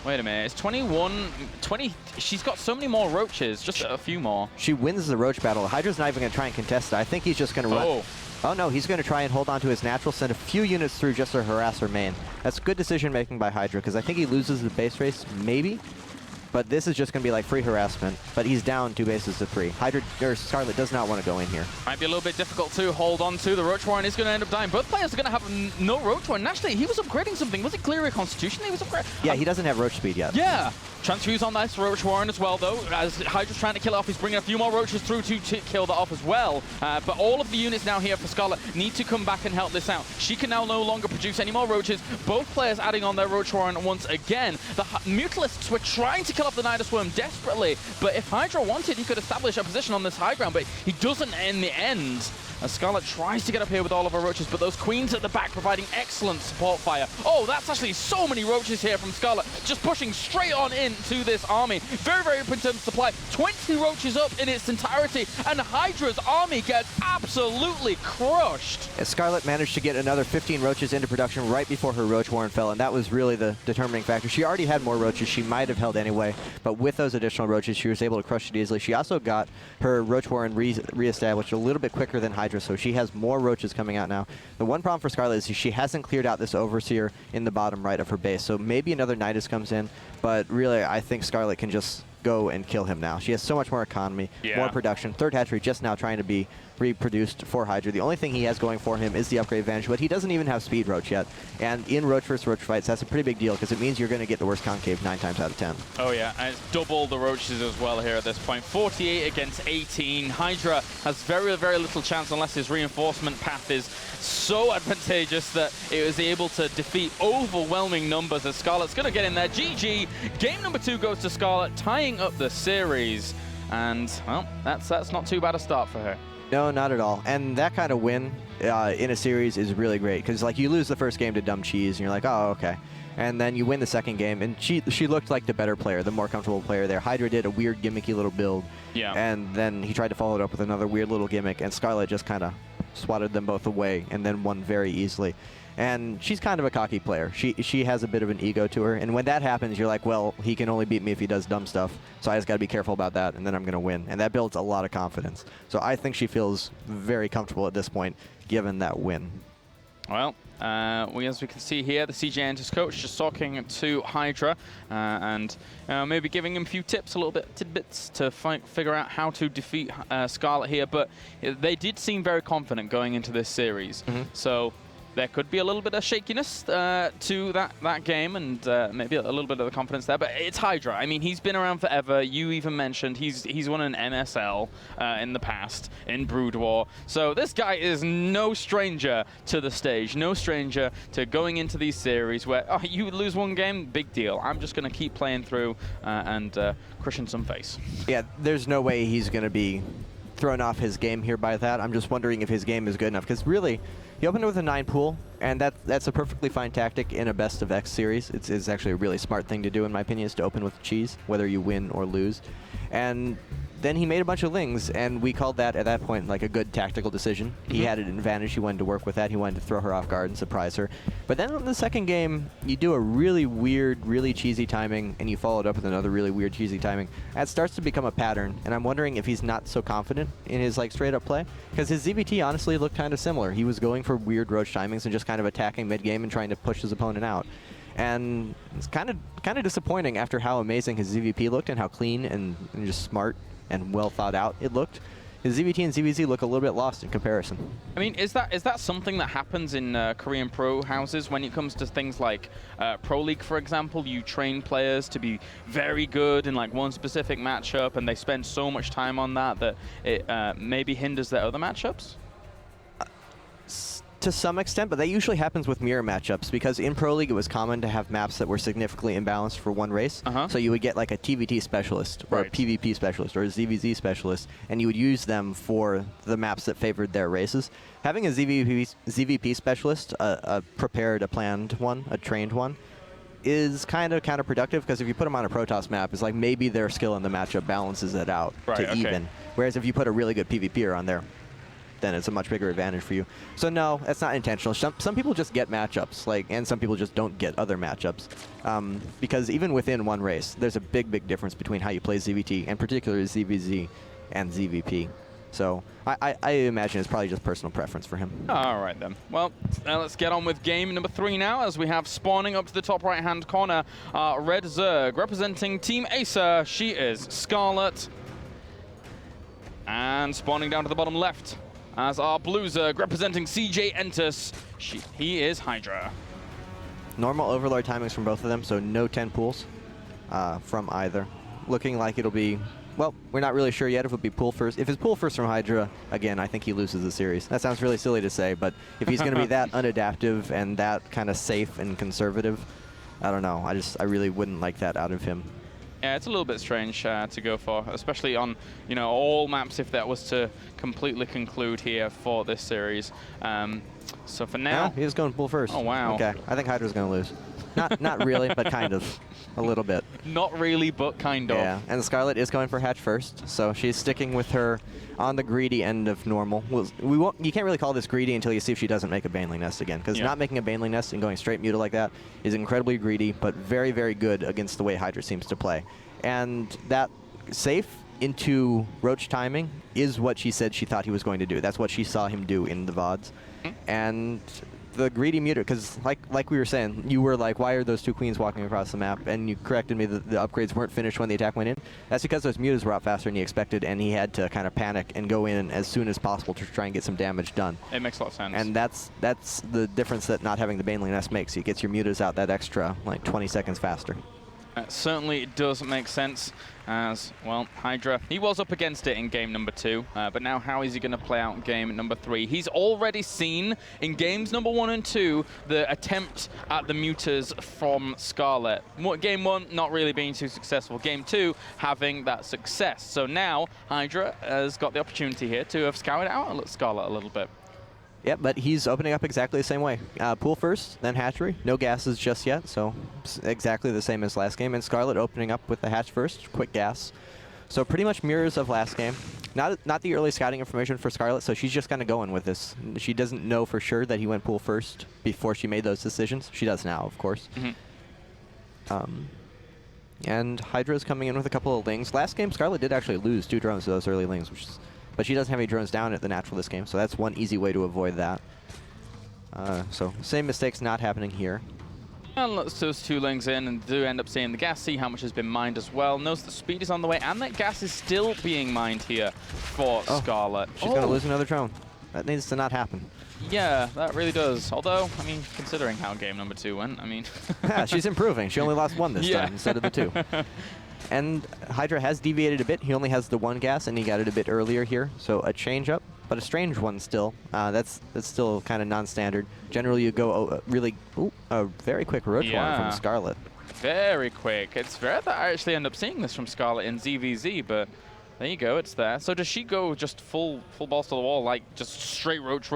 Wait a minute, it's 21, 20, she's got so many more roaches, just a few more. She wins the roach battle. Hydra's not even going to try and contest it. I think he's just going to run. Oh no, he's going to try and hold on to his natural, send a few units through just to harass her main. That's good decision making by Hydra, because I think he loses the base race, maybe. But this is just going to be like free harassment. But he's down 2 bases to 3. Hydra, or Scarlett does not want to go in here. Might be a little bit difficult to hold on to. The Roach Warren is going to end up dying. Both players are going to have no Roach Warren. Actually, he was upgrading something. Was it Clear Constitution he was upgrading? Yeah, he doesn't have Roach speed yet. Yeah. Transfuse on this Roach Warren as well, though. As Hydra's trying to kill it off, he's bringing a few more Roaches through to kill that off as well. But all of the units now here for Scarlett need to come back and help this out. She can now no longer produce any more Roaches. Both players adding on their Roach Warren once again. The Mutalisks were trying to kill off the Nidus Worm desperately, but if Hydra wanted, he could establish a position on this high ground, but he doesn't in the end. As Scarlett tries to get up here with all of her roaches, but those queens at the back providing excellent support fire. Oh, that's actually so many roaches here from Scarlett, just pushing straight on into this army. Very, very open in terms of supply. 20 roaches up in its entirety, and Hydra's army gets absolutely crushed. Scarlett managed to get another 15 roaches into production right before her Roach Warren fell, and that was really the determining factor. She already had more roaches. She might have held anyway, but with those additional roaches, she was able to crush it easily. She also got her Roach Warren re-established a little bit quicker than Hydra, so she has more roaches coming out now. The one problem for Scarlett is she hasn't cleared out this Overseer in the bottom right of her base, so maybe another Nidus comes in, but really I think Scarlett can just go and kill him now. She has so much more economy, more production. Third hatchery just now trying to be reproduced for Hydra. The only thing he has going for him is the upgrade advantage, but he doesn't even have speed roach yet. And in roach versus roach fights, that's a pretty big deal because it means you're going to get the worst concave 9 times out of 10. Oh yeah, and it's double the roaches as well here at this point. 48 against 18. Hydra has very, very little chance unless his reinforcement path is so advantageous that it was able to defeat overwhelming numbers as Scarlett's going to get in there. GG. Game number 2 goes to Scarlett, tying up the series. And, well, that's not too bad a start for her. No, not at all. And that kind of win in a series is really great because, like, you lose the first game to Dumb Cheese, and you're like, oh, okay. And then you win the second game, and she looked like the better player, the more comfortable player there. Hydra did a weird, gimmicky little build, and then he tried to follow it up with another weird little gimmick, and Scarlett just kind of swatted them both away and then won very easily. And she's kind of a cocky player. She has a bit of an ego to her. And when that happens, you're like, well, he can only beat me if he does dumb stuff. So I just got to be careful about that, and then I'm going to win. And that builds a lot of confidence. So I think she feels very comfortable at this point, given that win. Well, as we can see here, the CJ Enters coach just talking to Hydra and maybe giving him a few tips, a little bit tidbits to figure out how to defeat Scarlett here. But they did seem very confident going into this series. So there could be a little bit of shakiness to that game, and maybe a little bit of the confidence there. But it's Hydra. I mean, he's been around forever. You even mentioned he's won an MSL in the past in Brood War. So this guy is no stranger to the stage, no stranger to going into these series where you lose one game, big deal. I'm just going to keep playing through and crushing some face. Yeah, there's no way he's going to be thrown off his game here by that. I'm just wondering if his game is good enough, because really, he opened with a 9 pool, and that's a perfectly fine tactic in a best of X series. It's actually a really smart thing to do, in my opinion, is to open with cheese, whether you win or lose. And then he made a bunch of lings, and we called that, at that point, like a good tactical decision. He had an advantage. He wanted to work with that. He wanted to throw her off guard and surprise her. But then in the second game, you do a really weird, really cheesy timing, and you follow it up with another really weird, cheesy timing. That starts to become a pattern, and I'm wondering if he's not so confident in his like straight-up play, because his ZVT honestly looked kind of similar. He was going for weird roach timings and just kind of attacking mid-game and trying to push his opponent out. And it's kind of disappointing after how amazing his ZVP looked and how clean and just smart and well thought out it looked. His ZVT and ZVZ look a little bit lost in comparison. I mean, is that something that happens in Korean pro houses when it comes to things like Pro League, for example? You train players to be very good in like one specific matchup, and they spend so much time on that that it maybe hinders their other matchups? To some extent, but that usually happens with mirror matchups, because in Pro League it was common to have maps that were significantly imbalanced for one race. So you would get like a TVT specialist or a PvP specialist or a ZVZ specialist, and you would use them for the maps that favored their races. Having a ZVP specialist, a prepared, a planned one, a trained one, is kind of counterproductive, because if you put them on a Protoss map, it's like maybe their skill in the matchup balances it out to even. Whereas if you put a really good PvPer on there, then it's a much bigger advantage for you. So no, that's not intentional. Some people just get matchups, and some people just don't get other matchups. Because even within one race, there's a big difference between how you play ZVT, and particularly ZVZ and ZVP. So I imagine it's probably just personal preference for him. All right, then. Well, let's get on with game number 3 now, as we have spawning up to the top right-hand corner, Red Zerg, representing Team Acer. She is Scarlett. And spawning down to the bottom left, as our Blue Zerg, representing CJ Entus, he is Hydra. Normal Overlord timings from both of them, so no 10 pools from either. Looking like it'll be, well, we're not really sure yet if it'll be pool first. If it's pool first from Hydra, again, I think he loses the series. That sounds really silly to say, but if he's going to be that unadaptive and that kind of safe and conservative, I don't know. I really wouldn't like that out of him. Yeah, it's a little bit strange to go for, especially on all maps if that was to completely conclude here for this series. So for now, he's going pool first. Oh wow. Okay, I think Hydra's going to lose. Not really, but kind of, a little bit. Not really, but kind of. Yeah, and Scarlett is going for hatch first, so she's sticking with her on the greedy end of normal. You can't really call this greedy until you see if she doesn't make a Baneling Nest again, because not making a Baneling Nest and going straight Muta like that is incredibly greedy, but very, very good against the way Hydra seems to play. And that safe into Roach timing is what she said she thought he was going to do. That's what she saw him do in the VODs. And the greedy Muta, because like we were saying, you were like, why are those 2 queens walking across the map? And you corrected me that the upgrades weren't finished when the attack went in. That's because those Mutas were out faster than he expected, and he had to kind of panic and go in as soon as possible to try and get some damage done. It makes a lot of sense. And that's the difference that not having the Baneling Nest makes. It gets your Mutas out that extra, like 20 seconds faster. Certainly does make sense, as, well, Hydra, he was up against it in game number 2, but now how is he going to play out in game number 3? He's already seen in games number 1 and 2 the attempt at the Mutas from Scarlett. Game 1 not really being too successful, game 2 having that success. So now Hydra has got the opportunity here to have scoured out Scarlett a little bit. Yep, but he's opening up exactly the same way. Pool first, then hatchery. No gases just yet, so exactly the same as last game. And Scarlett opening up with the hatch first, quick gas. So pretty much mirrors of last game. Not the early scouting information for Scarlett, so she's just kind of going with this. She doesn't know for sure that he went pool first before she made those decisions. She does now, of course. And Hydra's coming in with a couple of lings. Last game, Scarlett did actually lose 2 drones to those early lings, but she doesn't have any drones down at the natural this game, so that's one easy way to avoid that. So same mistakes not happening here. And let's those 2 lings in and do end up seeing the gas, see how much has been mined as well. Knows that speed is on the way, and that gas is still being mined here for Scarlett. She's going to lose another drone. That needs to not happen. Yeah, that really does. Although, I mean, considering how game number 2 went, I mean... Yeah, she's improving. She only lost 1 this time instead of the 2. And Hydra has deviated a bit. He only has the 1 gas, and he got it a bit earlier here. So a change up, but a strange one still. That's still kind of non-standard. Generally, you go a very quick roach one from Scarlett. Very quick. It's rare that I actually end up seeing this from Scarlett in ZVZ, but there you go, it's there. So does she go just full balls to the wall, like just straight roach,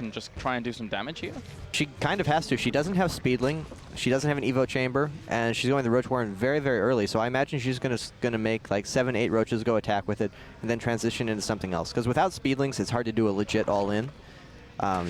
and just try and do some damage here? She kind of has to. She doesn't have Speedling. She doesn't have an Evo Chamber, and she's going the Roach Warren very, very early. So I imagine she's gonna make like 7, 8 roaches, go attack with it, and then transition into something else. Because without Speedlings, it's hard to do a legit all-in.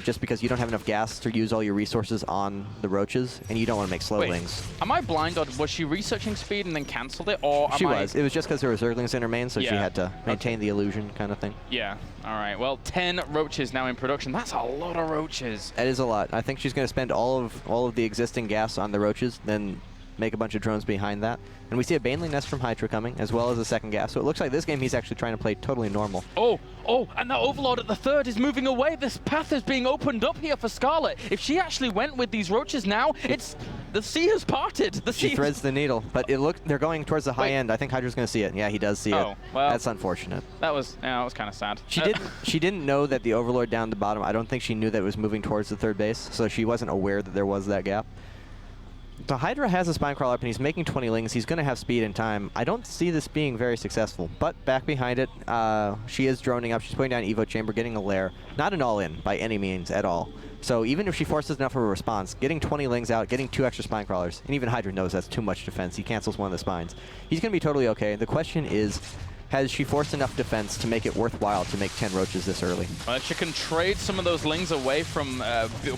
Just because you don't have enough gas to use all your resources on the roaches, and you don't want to make slowlings. Am I blind, or was she researching speed and then canceled it, or she was? It was just because there were Zerglings in her main, so she had to maintain the illusion kind of thing. Yeah. All right. Well, 10 roaches now in production. That's a lot of roaches. That is a lot. I think she's going to spend all of the existing gas on the roaches, then make a bunch of drones behind that. And we see a Baneling Nest from Hydra coming, as well as a second gas. So it looks like this game he's actually trying to play totally normal. Oh, and that Overlord at the 3rd is moving away. This path is being opened up here for Scarlett. If she actually went with these roaches now, the sea has parted. She threads the needle, but they're going towards the high end. I think Hydra's going to see it. Yeah, he does see it. Well, that's unfortunate. That was kind of sad. She didn't know that the Overlord down the bottom, I don't think she knew that it was moving towards the 3rd base, so she wasn't aware that there was that gap. So Hydra has a Spine Crawler up, and he's making 20 lings. He's going to have speed and time. I don't see this being very successful, but back behind it, she is droning up. She's putting down Evo Chamber, getting a lair. Not an all-in by any means at all. So even if she forces enough of a response, getting 20 lings out, getting 2 extra Spine Crawlers, and even Hydra knows that's too much defense. He cancels one of the spines. He's going to be totally okay. The question is, has she forced enough defense to make it worthwhile to make 10 roaches this early? Well, if she can trade some of those lings away from,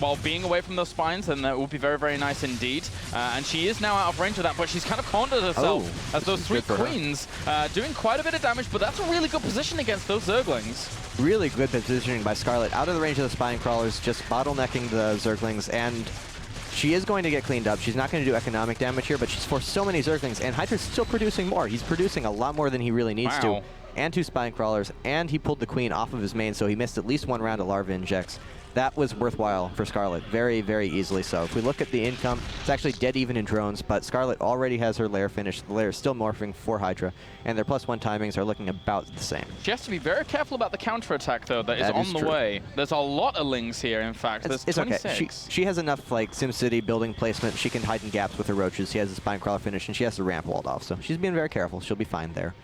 while being away from those spines, then that would be very, very nice indeed. And she is now out of range of that, but she's kind of cornered herself as those 3 queens doing quite a bit of damage, but that's a really good position against those Zerglings. Really good positioning by Scarlett. Out of the range of the Spine Crawlers, just bottlenecking the Zerglings, and she is going to get cleaned up. She's not going to do economic damage here, but she's forced so many Zerglings, and Hydra's still producing more. He's producing a lot more than he really needs to. And 2 Spine Crawlers, and he pulled the Queen off of his main, so he missed at least 1 round of Larva Injects. That was worthwhile for Scarlett, very, very easily so. If we look at the income, it's actually dead even in drones, but Scarlett already has her lair finished. The lair is still morphing for Hydra, and their +1 timings are looking about the same. She has to be very careful about the counterattack, though, that is on the way. There's a lot of lings here, in fact. There's 26. Okay. She has enough, like, SimCity building placement. She can hide in gaps with her roaches. She has a Spine Crawler finish, and she has the ramp walled off, so she's being very careful. She'll be fine there.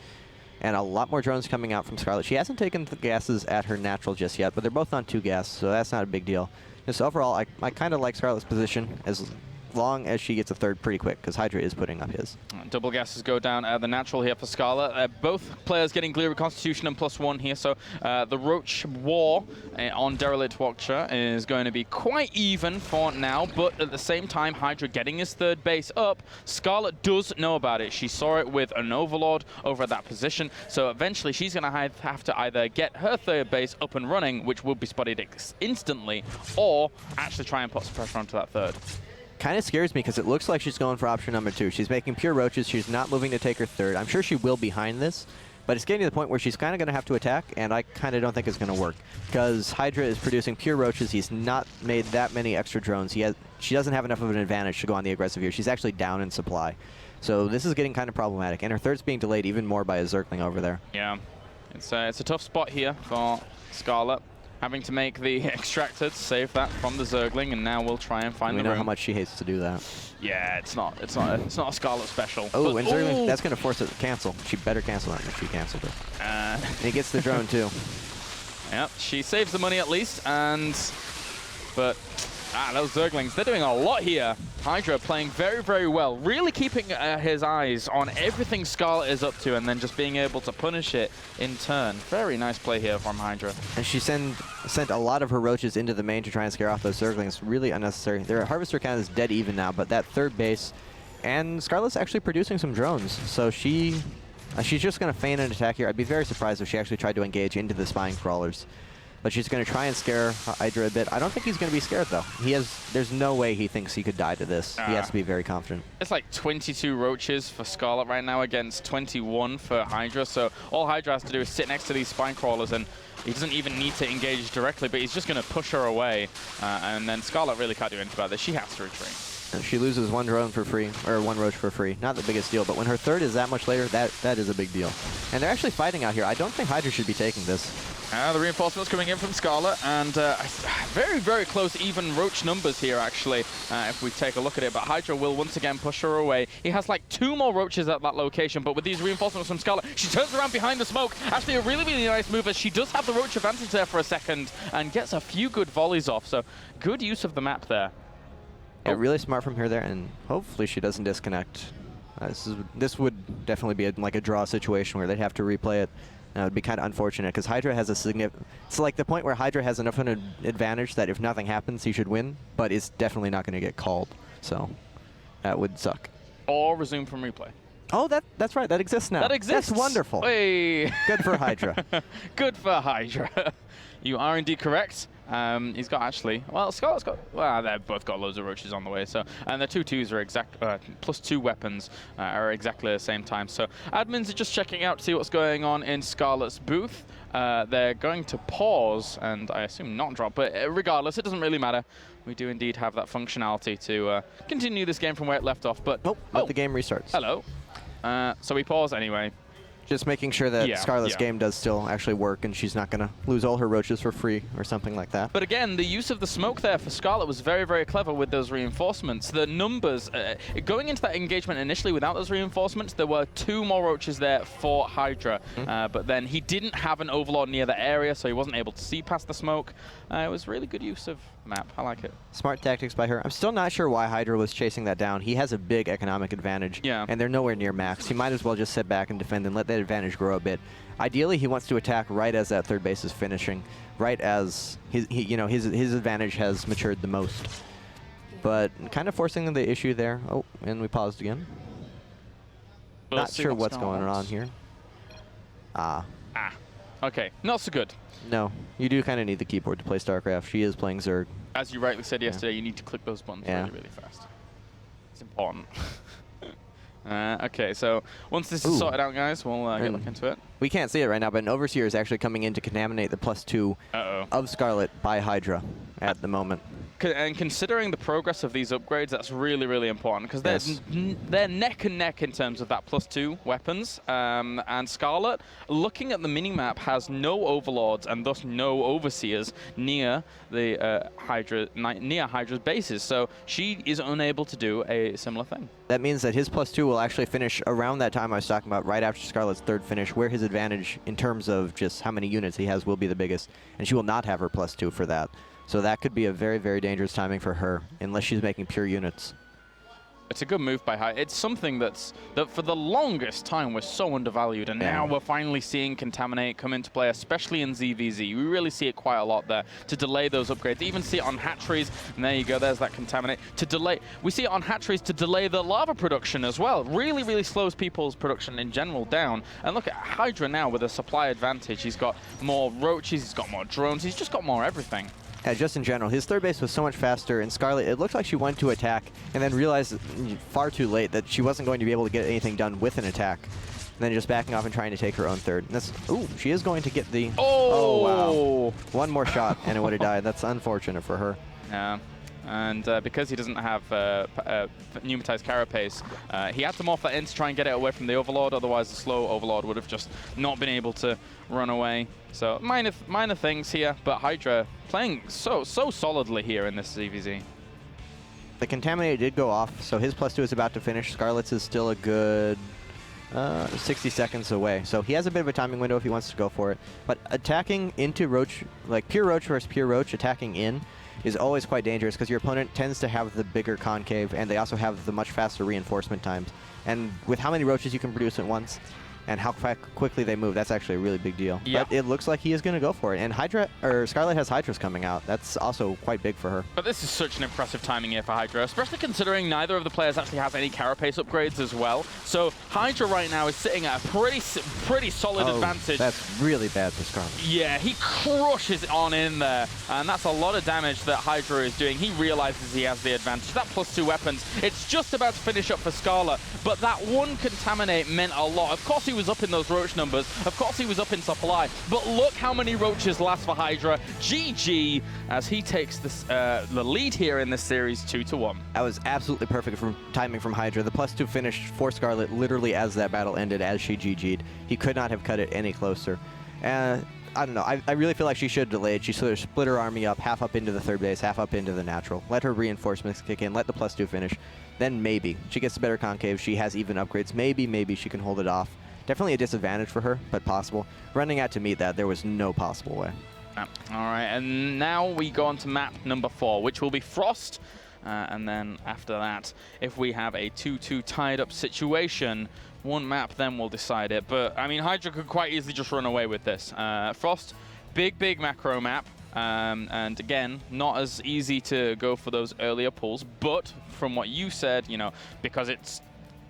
And a lot more drones coming out from Scarlett. She hasn't taken the gases at her natural just yet, but they're both on 2 gas, so that's not a big deal. Just overall, I kind of like Scarlett's position as long as she gets a 3rd pretty quick, because Hydra is putting up his. Double gases go down the natural here for Scarlett. Both players getting Glee Reconstitution and +1 here, so the Roach War on Derelict Watcher is going to be quite even for now, but at the same time, Hydra getting his 3rd base up. Scarlett does know about it. She saw it with an Overlord over at that position, so eventually she's going to have to either get her 3rd base up and running, which will be spotted instantly, or actually try and put some pressure onto that 3rd. Kind of scares me because it looks like she's going for option number 2. She's making pure roaches. She's not moving to take her 3rd. I'm sure she will behind this, but it's getting to the point where she's kind of going to have to attack, and I kind of don't think it's going to work because Hydra is producing pure roaches. He's not made that many extra drones. She doesn't have enough of an advantage to go on the aggressive here. She's actually down in supply. So this is getting kind of problematic, and her 3rd's being delayed even more by a Zergling over there. Yeah, it's a tough spot here for Scarlett. Having to make the extractor to save that from the Zergling, and now we'll try and find the room. We know how much she hates to do that. Yeah, it's not a Scarlett special. Oh, and Zergling, that's going to force it to cancel. She better cancel that if she canceled it. And he gets the drone too. Yep, she saves the money at least, but those Zerglings, they're doing a lot here. Hydra playing very, very well, really keeping his eyes on everything Scarlett is up to and then just being able to punish it in turn. Very nice play here from Hydra. And she sent a lot of her roaches into the main to try and scare off those Zerglings. Really unnecessary. Their Harvester count is dead even now, but that 3rd base, and Scarlett's actually producing some drones, so she's just going to feign an attack here. I'd be very surprised if she actually tried to engage into the Spine Crawlers. But she's going to try and scare Hydra a bit. I don't think he's going to be scared, though. There's no way he thinks he could die to this. He has to be very confident. It's like 22 roaches for Scarlett right now against 21 for Hydra. So all Hydra has to do is sit next to these spine crawlers, and he doesn't even need to engage directly, but he's just going to push her away. And then Scarlett really can't do anything about this. She has to retreat. And she loses one drone for free, or one roach for free. Not the biggest deal, but when her third is that much later, that is a big deal. And they're actually fighting out here. I don't think Hydra should be taking this. The reinforcements coming in from Scarlett, and very, very close even roach numbers here, actually, if we take a look at it. But Hydra will once again push her away. He has like 2 more roaches at that location, but with these reinforcements from Scarlett, she turns around behind the smoke. Actually, a really, really nice move, as she does have the roach advantage there for a second, and gets a few good volleys off. So good use of the map there. Yeah, really smart from her there, and hopefully she doesn't disconnect. This would definitely be like a draw situation where they'd have to replay it. It would be kind of unfortunate because Hydra has a significant... It's like the point where Hydra has enough of an advantage that if nothing happens, he should win, but it's definitely not going to get called. So that would suck. Or resume from replay. Oh, that's right. That exists now. That exists. That's wonderful. Hey. Good for Hydra. Good for Hydra. You are indeed correct. He's got actually, well, Scarlett's got, well, they've both got loads of roaches on the way. So, and the 2-2s are exact, +2 weapons are exactly the same time. So, admins are just checking out to see what's going on in Scarlett's booth. They're going to pause and I assume not drop, but regardless, it doesn't really matter. We do indeed have that functionality to continue this game from where it left off. But let the game restarts. Hello. So we pause anyway. Just making sure that Scarlett's game does still actually work and she's not going to lose all her roaches for free or something like that. But again, the use of the smoke there for Scarlett was very, very clever with those reinforcements. The numbers, going into that engagement initially without those reinforcements, there were 2 more roaches there for Hydra. But then he didn't have an overlord near the area, so he wasn't able to see past the smoke. It was really good use of the map. I like it. Smart tactics by her. I'm still not sure why Hydra was chasing that down. He has a big economic advantage, and they're nowhere near max. He might as well just sit back and defend and let that advantage grow a bit. Ideally, he wants to attack right as that third base is finishing, right as his advantage has matured the most. But kind of forcing the issue there. Oh, and we paused again. Not sure what's going on here. Okay, not so good. No, you do kind of need the keyboard to play StarCraft. She is playing Zerg. As you rightly said yesterday, you need to click those buttons really, really fast. It's important. Okay, so once this is sorted out, guys, we'll get a look into it. We can't see it right now, but an Overseer is actually coming in to contaminate the +2 of Scarlett by Hydra at the moment. And considering the progress of these upgrades, that's really, really important because they're neck and neck in terms of that +2 weapons. And Scarlett, looking at the minimap, has no overlords and thus no overseers near the Hydra's bases. So she is unable to do a similar thing. That means that his +2 will actually finish around that time I was talking about, right after Scarlett's third finish, where his advantage in terms of just how many units he has will be the biggest, and she will not have her +2 for that. So that could be a very, very dangerous timing for her, unless she's making pure units. It's a good move by Hydra. It's something that for the longest time was so undervalued, and now we're finally seeing Contaminate come into play, especially in ZVZ. We really see it quite a lot there to delay those upgrades. Even see it on hatcheries, and there you go, there's that Contaminate. To delay, we see it on hatcheries to delay the lava production as well. Really, really slows people's production in general down. And look at Hydra now with a supply advantage. He's got more roaches, he's got more drones, he's just got more everything. Just in general, his third base was so much faster, and Scarlett, it looked like she went to attack and then realized far too late that she wasn't going to be able to get anything done with an attack. And then just backing off and trying to take her own third. And that's, she is going to get the... Oh, wow. One more shot, and it would have died. That's unfortunate for her. Yeah. And because he doesn't have pneumatized carapace, he had to morph that in to try and get it away from the Overlord. Otherwise, the slow Overlord would have just not been able to run away. So minor things here, but Hydra playing so solidly here in this ZVZ. The Contaminate did go off, so his +2 is about to finish. Scarlett's is still a good 60 seconds away. So he has a bit of a timing window if he wants to go for it. But attacking into Roach, like pure Roach versus pure Roach, attacking in is always quite dangerous because your opponent tends to have the bigger concave, and they also have the much faster reinforcement times. And with how many roaches you can produce at once, and how quickly they move. That's actually a really big deal. Yeah. But it looks like he is going to go for it. And Scarlett has Hydras coming out. That's also quite big for her. But this is such an impressive timing here for Hydra, especially considering neither of the players actually has any carapace upgrades as well. So Hydra right now is sitting at a pretty solid advantage. That's really bad for Scarlett. Yeah, he crushes it on in there, and that's a lot of damage that Hydra is doing. He realizes he has the advantage. That +2 weapons, it's just about to finish up for Scarlett, but that one contaminate meant a lot. Of course he was up in those roach numbers, of course he was up in supply, but look how many roaches last for Hydra. GG, as he takes this, the lead here in this series 2-1. That was absolutely perfect timing from Hydra. The +2 finished for Scarlett literally as that battle ended, as she GG'd. He could not have cut it any closer. And I don't know, I really feel like she should have delayed. She sort of split her army up, half up into the third base, half up into the natural. Let her reinforcements kick in, let the +2 finish. Then maybe she gets the better concave. She has even upgrades. Maybe she can hold it off. Definitely a disadvantage for her, but possible. Running out to meet that, there was no possible way. All right, and now we go on to map number 4, which will be Frost. And then after that, if we have a 2-2 tied up situation, one map then will decide it. But I mean, Hydra could quite easily just run away with this. Frost, big macro map. And again, not as easy to go for those earlier pulls. But from what you said, you know, because it's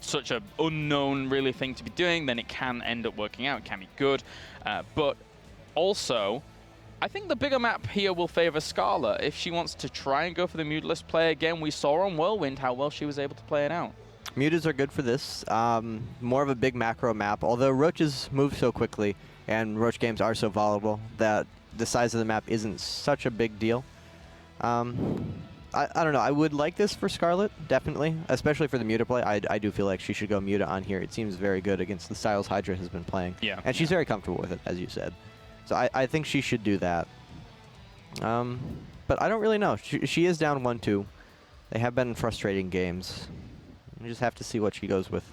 such an unknown really thing to be doing, then it can end up working out. It can be good. But also, I think the bigger map here will favor Scarlett. If she wants to try and go for the Mutalist play again, we saw on Whirlwind how well she was able to play it out. Mutas are good for this. More of a big macro map, although roaches move so quickly and roach games are so volatile that the size of the map isn't such a big deal. I don't know. I would like this for Scarlett, definitely, especially for the Muta play. I do feel like she should go Muta on here. It seems very good against the styles Hydra has been playing. Yeah. And she's very comfortable with it, as you said. So I think she should do that. But I don't really know. She is down 1-2. They have been frustrating games. We just have to see what she goes with.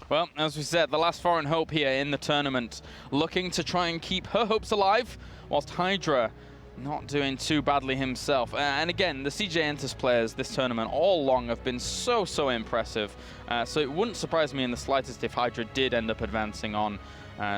Well, as we said, the last foreign hope here in the tournament, looking to try and keep her hopes alive, whilst Hydra not doing too badly himself. And again, the CJ Entus players this tournament all along have been so impressive. So it wouldn't surprise me in the slightest if Hydra did end up advancing on.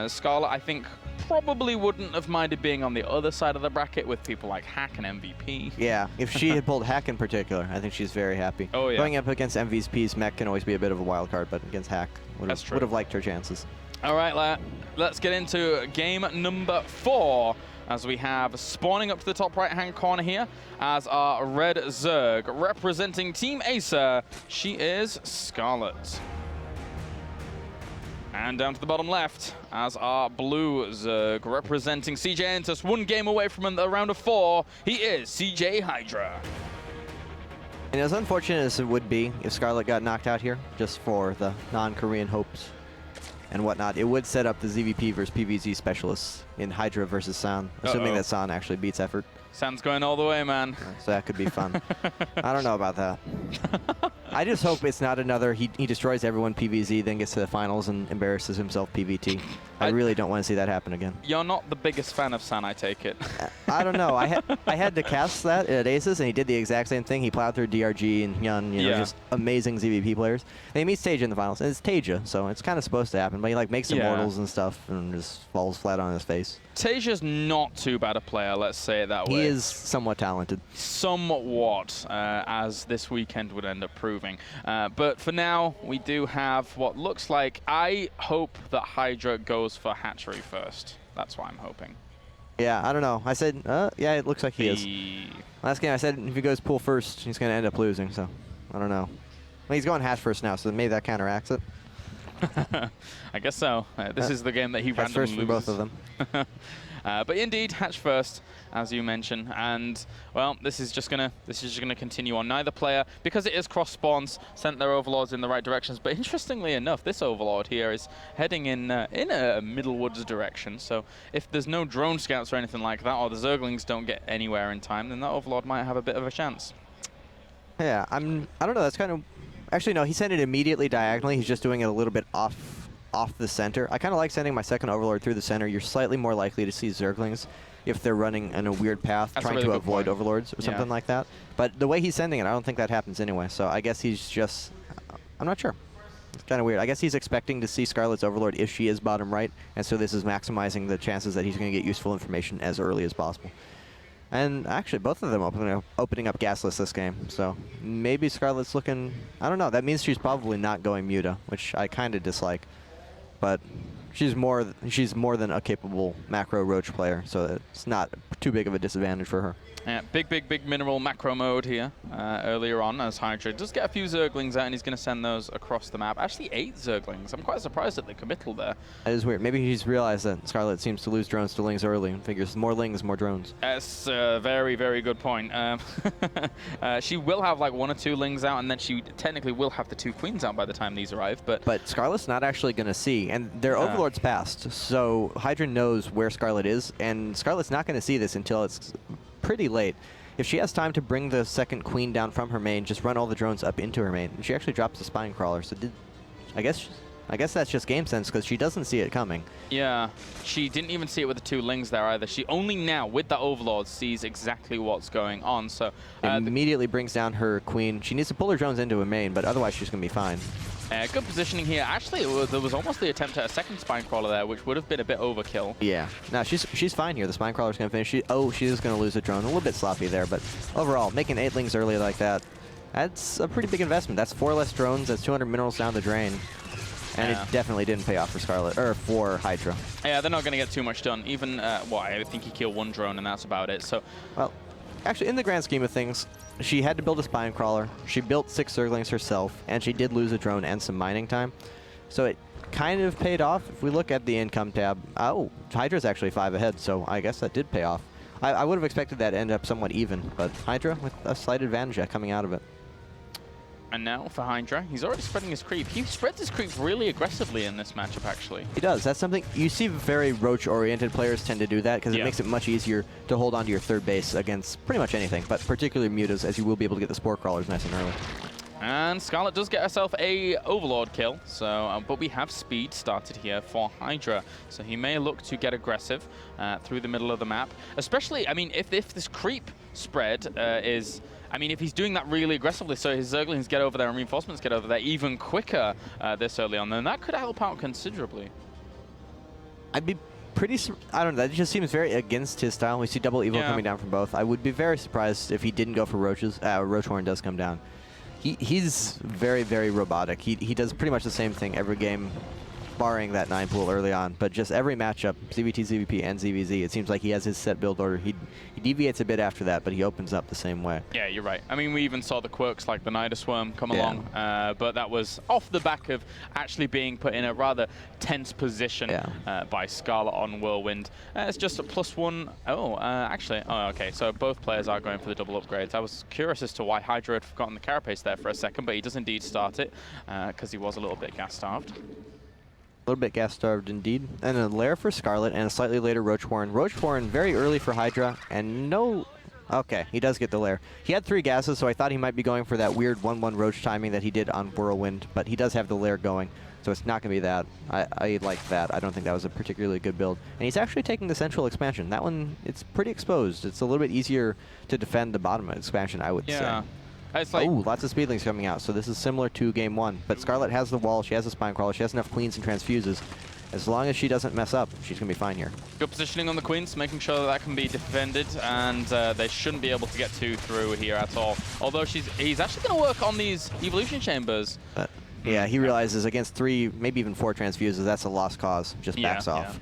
Scarlett, I think, probably wouldn't have minded being on the other side of the bracket with people like Hack and MVP. Yeah, if she had pulled Hack in particular, I think she's very happy. Oh, yeah. Going up against MVP's mech can always be a bit of a wild card, but against Hack, would have liked her chances. All right, let's get into game number 4. As we have spawning up to the top right-hand corner here as our Red Zerg representing Team Acer. She is Scarlett. And down to the bottom left as our Blue Zerg representing CJ Entus, one game away from the round of 4. He is CJ Hydra. And as unfortunate as it would be if Scarlett got knocked out here, just for the non-Korean hopes and whatnot, it would set up the ZVP versus PVZ specialists in Hydra versus San, assuming that San actually beats Effort. San's going all the way, man. So that could be fun. I don't know about that. I just hope it's not another he destroys everyone PVZ, then gets to the finals and embarrasses himself PVT. I really don't want to see that happen again. You're not the biggest fan of San, I take it. I don't know. I had to cast that at Aces, and he did the exact same thing. He plowed through DRG and Hyun, you know, just amazing ZVP players. And he meets Tasia in the finals, and it's Tasia, so it's kind of supposed to happen. But he like makes immortals and stuff, and just falls flat on his face. Tasia's not too bad a player, let's say it that way. He is somewhat talented. Somewhat, as this weekend would end up proving. But for now, we do have what looks like, I hope that Hydra goes for hatchery first. That's what I'm hoping. Yeah, I don't know. I said, yeah, it looks like he is. Last game I said if he goes pool first, he's going to end up losing, so I don't know. Well, he's going hatch first now, so maybe that counteracts it. I guess so. This is the game that he randomly loses. First for both of them. But indeed, hatch first, as you mentioned, and well, this is just gonna continue on. Neither player, because it is cross spawns, sent their overlords in the right directions. But interestingly enough, this overlord here is heading in a Middlewoods direction. So if there's no drone scouts or anything like that, or the Zerglings don't get anywhere in time, then that overlord might have a bit of a chance. Yeah, I don't know. That's kind of actually no. He sent it immediately diagonally. He's just doing it a little bit off the center. I kind of like sending my second overlord through the center. You're slightly more likely to see Zerglings if they're running in a weird path, trying to avoid overlords or something like that. But the way he's sending it, I don't think that happens anyway. So I guess he's just, I'm not sure. It's kind of weird. I guess he's expecting to see Scarlett's Overlord if she is bottom right, and so this is maximizing the chances that he's going to get useful information as early as possible. And actually, both of them opening up gasless this game, so maybe Scarlett's looking... I don't know. That means she's probably not going Muta, which I kind of dislike. But she's more than a capable macro Roach player, so it's not too big of a disadvantage for her. Yeah, big mineral macro mode here earlier on as Hydra does get a few Zerglings out, and he's going to send those across the map. Actually, 8 Zerglings. I'm quite surprised at the committal there. That is weird. Maybe he's realized that Scarlett seems to lose drones to Lings early and figures more Lings, more drones. That's a very good point. She will have like 1 or 2 Lings out, and then she technically will have the 2 Queens out by the time these arrive. But Scarlett's not actually going to see, and their Overlord's passed, so Hydra knows where Scarlett is, and Scarlett's not going to see this until it's pretty late. If she has time to bring the second Queen down from her main, just run all the drones up into her main. And she actually drops the Spine Crawler, so I guess that's just game sense, because she doesn't see it coming. Yeah, she didn't even see it with the 2 Lings there either. She only now, with the Overlord, sees exactly what's going on. So immediately brings down her Queen. She needs to pull her drones into her main, but otherwise she's going to be fine. Good positioning here. Actually, there was almost the attempt at a second Spine Crawler there, which would have been a bit overkill. Yeah. No, she's fine here. The Spine Crawler's going to finish. She is going to lose a drone. A little bit sloppy there, but overall, making 8 Lings early like that, that's a pretty big investment. That's 4 less drones. That's 200 minerals down the drain. And it definitely didn't pay off for Scarlett, or for Hydra. Yeah, they're not going to get too much done. Even, well, I think he killed 1 drone, and that's about it. So, well, actually, in the grand scheme of things, she had to build a Spine Crawler. She built 6 Zerglings herself, and she did lose a drone and some mining time. So it kind of paid off. If we look at the income tab, Hydra's actually 5 ahead, so I guess that did pay off. I would have expected that to end up somewhat even, but Hydra with a slight advantage coming out of it. And now for Hydra, he's already spreading his creep. He spreads his creep really aggressively in this matchup, actually. He does. That's something you see very Roach-oriented players tend to do that, because it makes it much easier to hold on to your third base against pretty much anything, but particularly Mutas, as you will be able to get the Spore Crawlers nice and early. And Scarlett does get herself a Overlord kill, so but we have speed started here for Hydra, so he may look to get aggressive through the middle of the map. Especially, I mean, if this creep spread is... I mean, if he's doing that really aggressively, so his Zerglings get over there and reinforcements get over there even quicker this early on, then that could help out considerably. I'd be pretty... I don't know, that just seems very against his style. We see double Evo coming down from both. I would be very surprised if he didn't go for Roaches. Roach Horn does come down. He's very robotic. He does pretty much the same thing every game, barring that 9 pool early on, but just every matchup, ZVT, ZVP, and ZVZ, it seems like he has his set build order. He deviates a bit after that, but he opens up the same way. Yeah, you're right. I mean, we even saw the quirks like the Nida Swarm come along, but that was off the back of actually being put in a rather tense position by Scarlett on Whirlwind. It's just a +1. Okay, so both players are going for the double upgrades. I was curious as to why Hydra had forgotten the carapace there for a second, but he does indeed start it because he was a little bit gas-starved. A little bit gas-starved indeed. And a lair for Scarlett and a slightly later Roach Horn. Roach Horn very early for Hydra, and no... Okay, he does get the lair. He had 3 gases, so I thought he might be going for that weird 1-1 Roach timing that he did on Whirlwind, but he does have the lair going, so it's not going to be that. I like that. I don't think that was a particularly good build. And he's actually taking the central expansion. That one, it's pretty exposed. It's a little bit easier to defend the bottom expansion, I would say. It's like, lots of Speedlings coming out, so this is similar to Game 1. But Scarlett has the wall, she has the Spine Crawler, she has enough Queens and Transfuses. As long as she doesn't mess up, she's going to be fine here. Good positioning on the Queens, making sure that that can be defended, and they shouldn't be able to get 2 through here at all. Although he's actually going to work on these Evolution Chambers. Yeah, he realizes against 3, maybe even 4 Transfuses, that's a lost cause. Just backs off.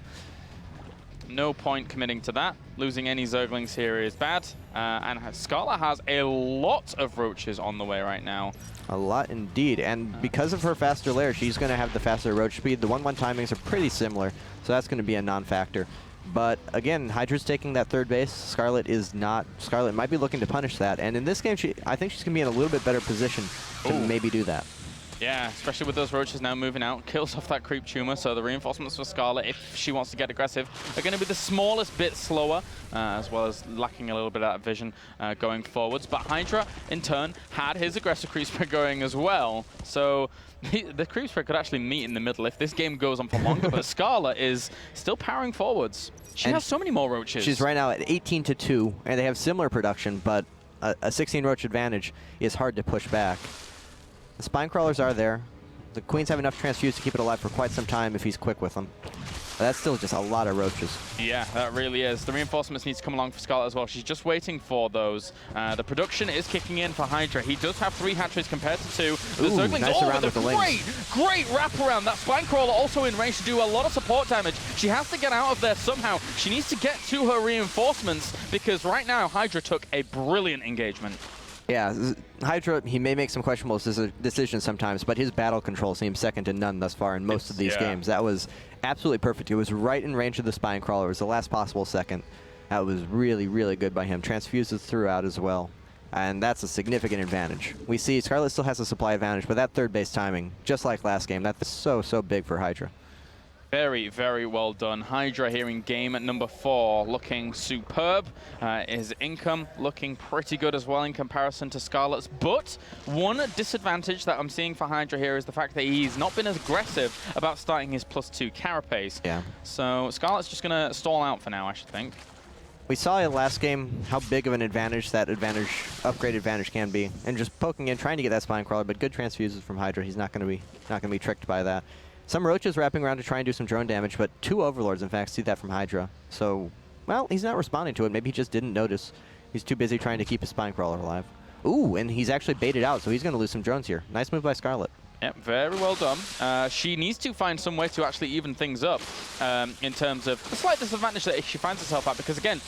No point committing to that. Losing any Zerglings here is bad. And Scarlett has a lot of Roaches on the way right now. A lot indeed. And because of her faster lair, she's going to have the faster Roach speed. The 1-1 timings are pretty similar, so that's going to be a non-factor. But again, Hydra's taking that third base. Scarlett is not. Scarlett might be looking to punish that. And in this game, I think she's going to be in a little bit better position to maybe do that. Yeah, especially with those Roaches now moving out. Kills off that creep tumor, so the reinforcements for Scarlett, if she wants to get aggressive, are going to be the smallest bit slower, as well as lacking a little bit of that vision going forwards. But Hydra, in turn, had his aggressive creep spread going as well. So the creep spread could actually meet in the middle if this game goes on for longer, but Scarlett is still powering forwards. She has so many more Roaches. She's right now at 18-2, and they have similar production, but a 16 Roach advantage is hard to push back. The Spine Crawlers are there. The Queens have enough transfuse to keep it alive for quite some time if he's quick with them. But that's still just a lot of roaches. Yeah, that really is. The reinforcements need to come along for Scarlett as well. She's just waiting for those. The production is kicking in for Hydra. He does have 3 hatcheries compared to 2. The Zerglings, nice around with the great wraparound. That Spine Crawler also in range to do a lot of support damage. She has to get out of there somehow. She needs to get to her reinforcements because right now Hydra took a brilliant engagement. Yeah, Hydra, he may make some questionable decisions sometimes, but his battle control seems second to none thus far in most of these games. That was absolutely perfect. It was right in range of the Spine Crawler. It was the last possible second. That was really, really good by him. Transfuses throughout as well, and that's a significant advantage. We see Scarlett still has a supply advantage, but that third base timing, just like last game, that's so big for Hydra. Very, very well done. Hydra here in game at number 4, looking superb. His income looking pretty good as well in comparison to Scarlett's. But one disadvantage that I'm seeing for Hydra here is the fact that he's not been as aggressive about starting his +2 carapace. Yeah. So Scarlett's just going to stall out for now, I should think. We saw in last game how big of an advantage that upgrade advantage can be, and just poking in, trying to get that Spine Crawler, but good transfuses from Hydra. He's not going to be tricked by that. Some roaches wrapping around to try and do some drone damage, but 2 overlords, in fact, see that from Hydra. So, well, he's not responding to it. Maybe he just didn't notice. He's too busy trying to keep his Spine Crawler alive. Ooh, and he's actually baited out, so he's going to lose some drones here. Nice move by Scarlett. Yep, very well done. She needs to find some way to actually even things up in terms of the slight disadvantage that she finds herself at, because, again,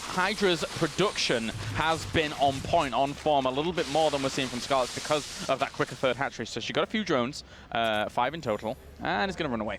Hydra's production has been on point, on form, a little bit more than we're seeing from Scarlett because of that quicker third hatchery. So she got a few drones, 5 in total, and is going to run away.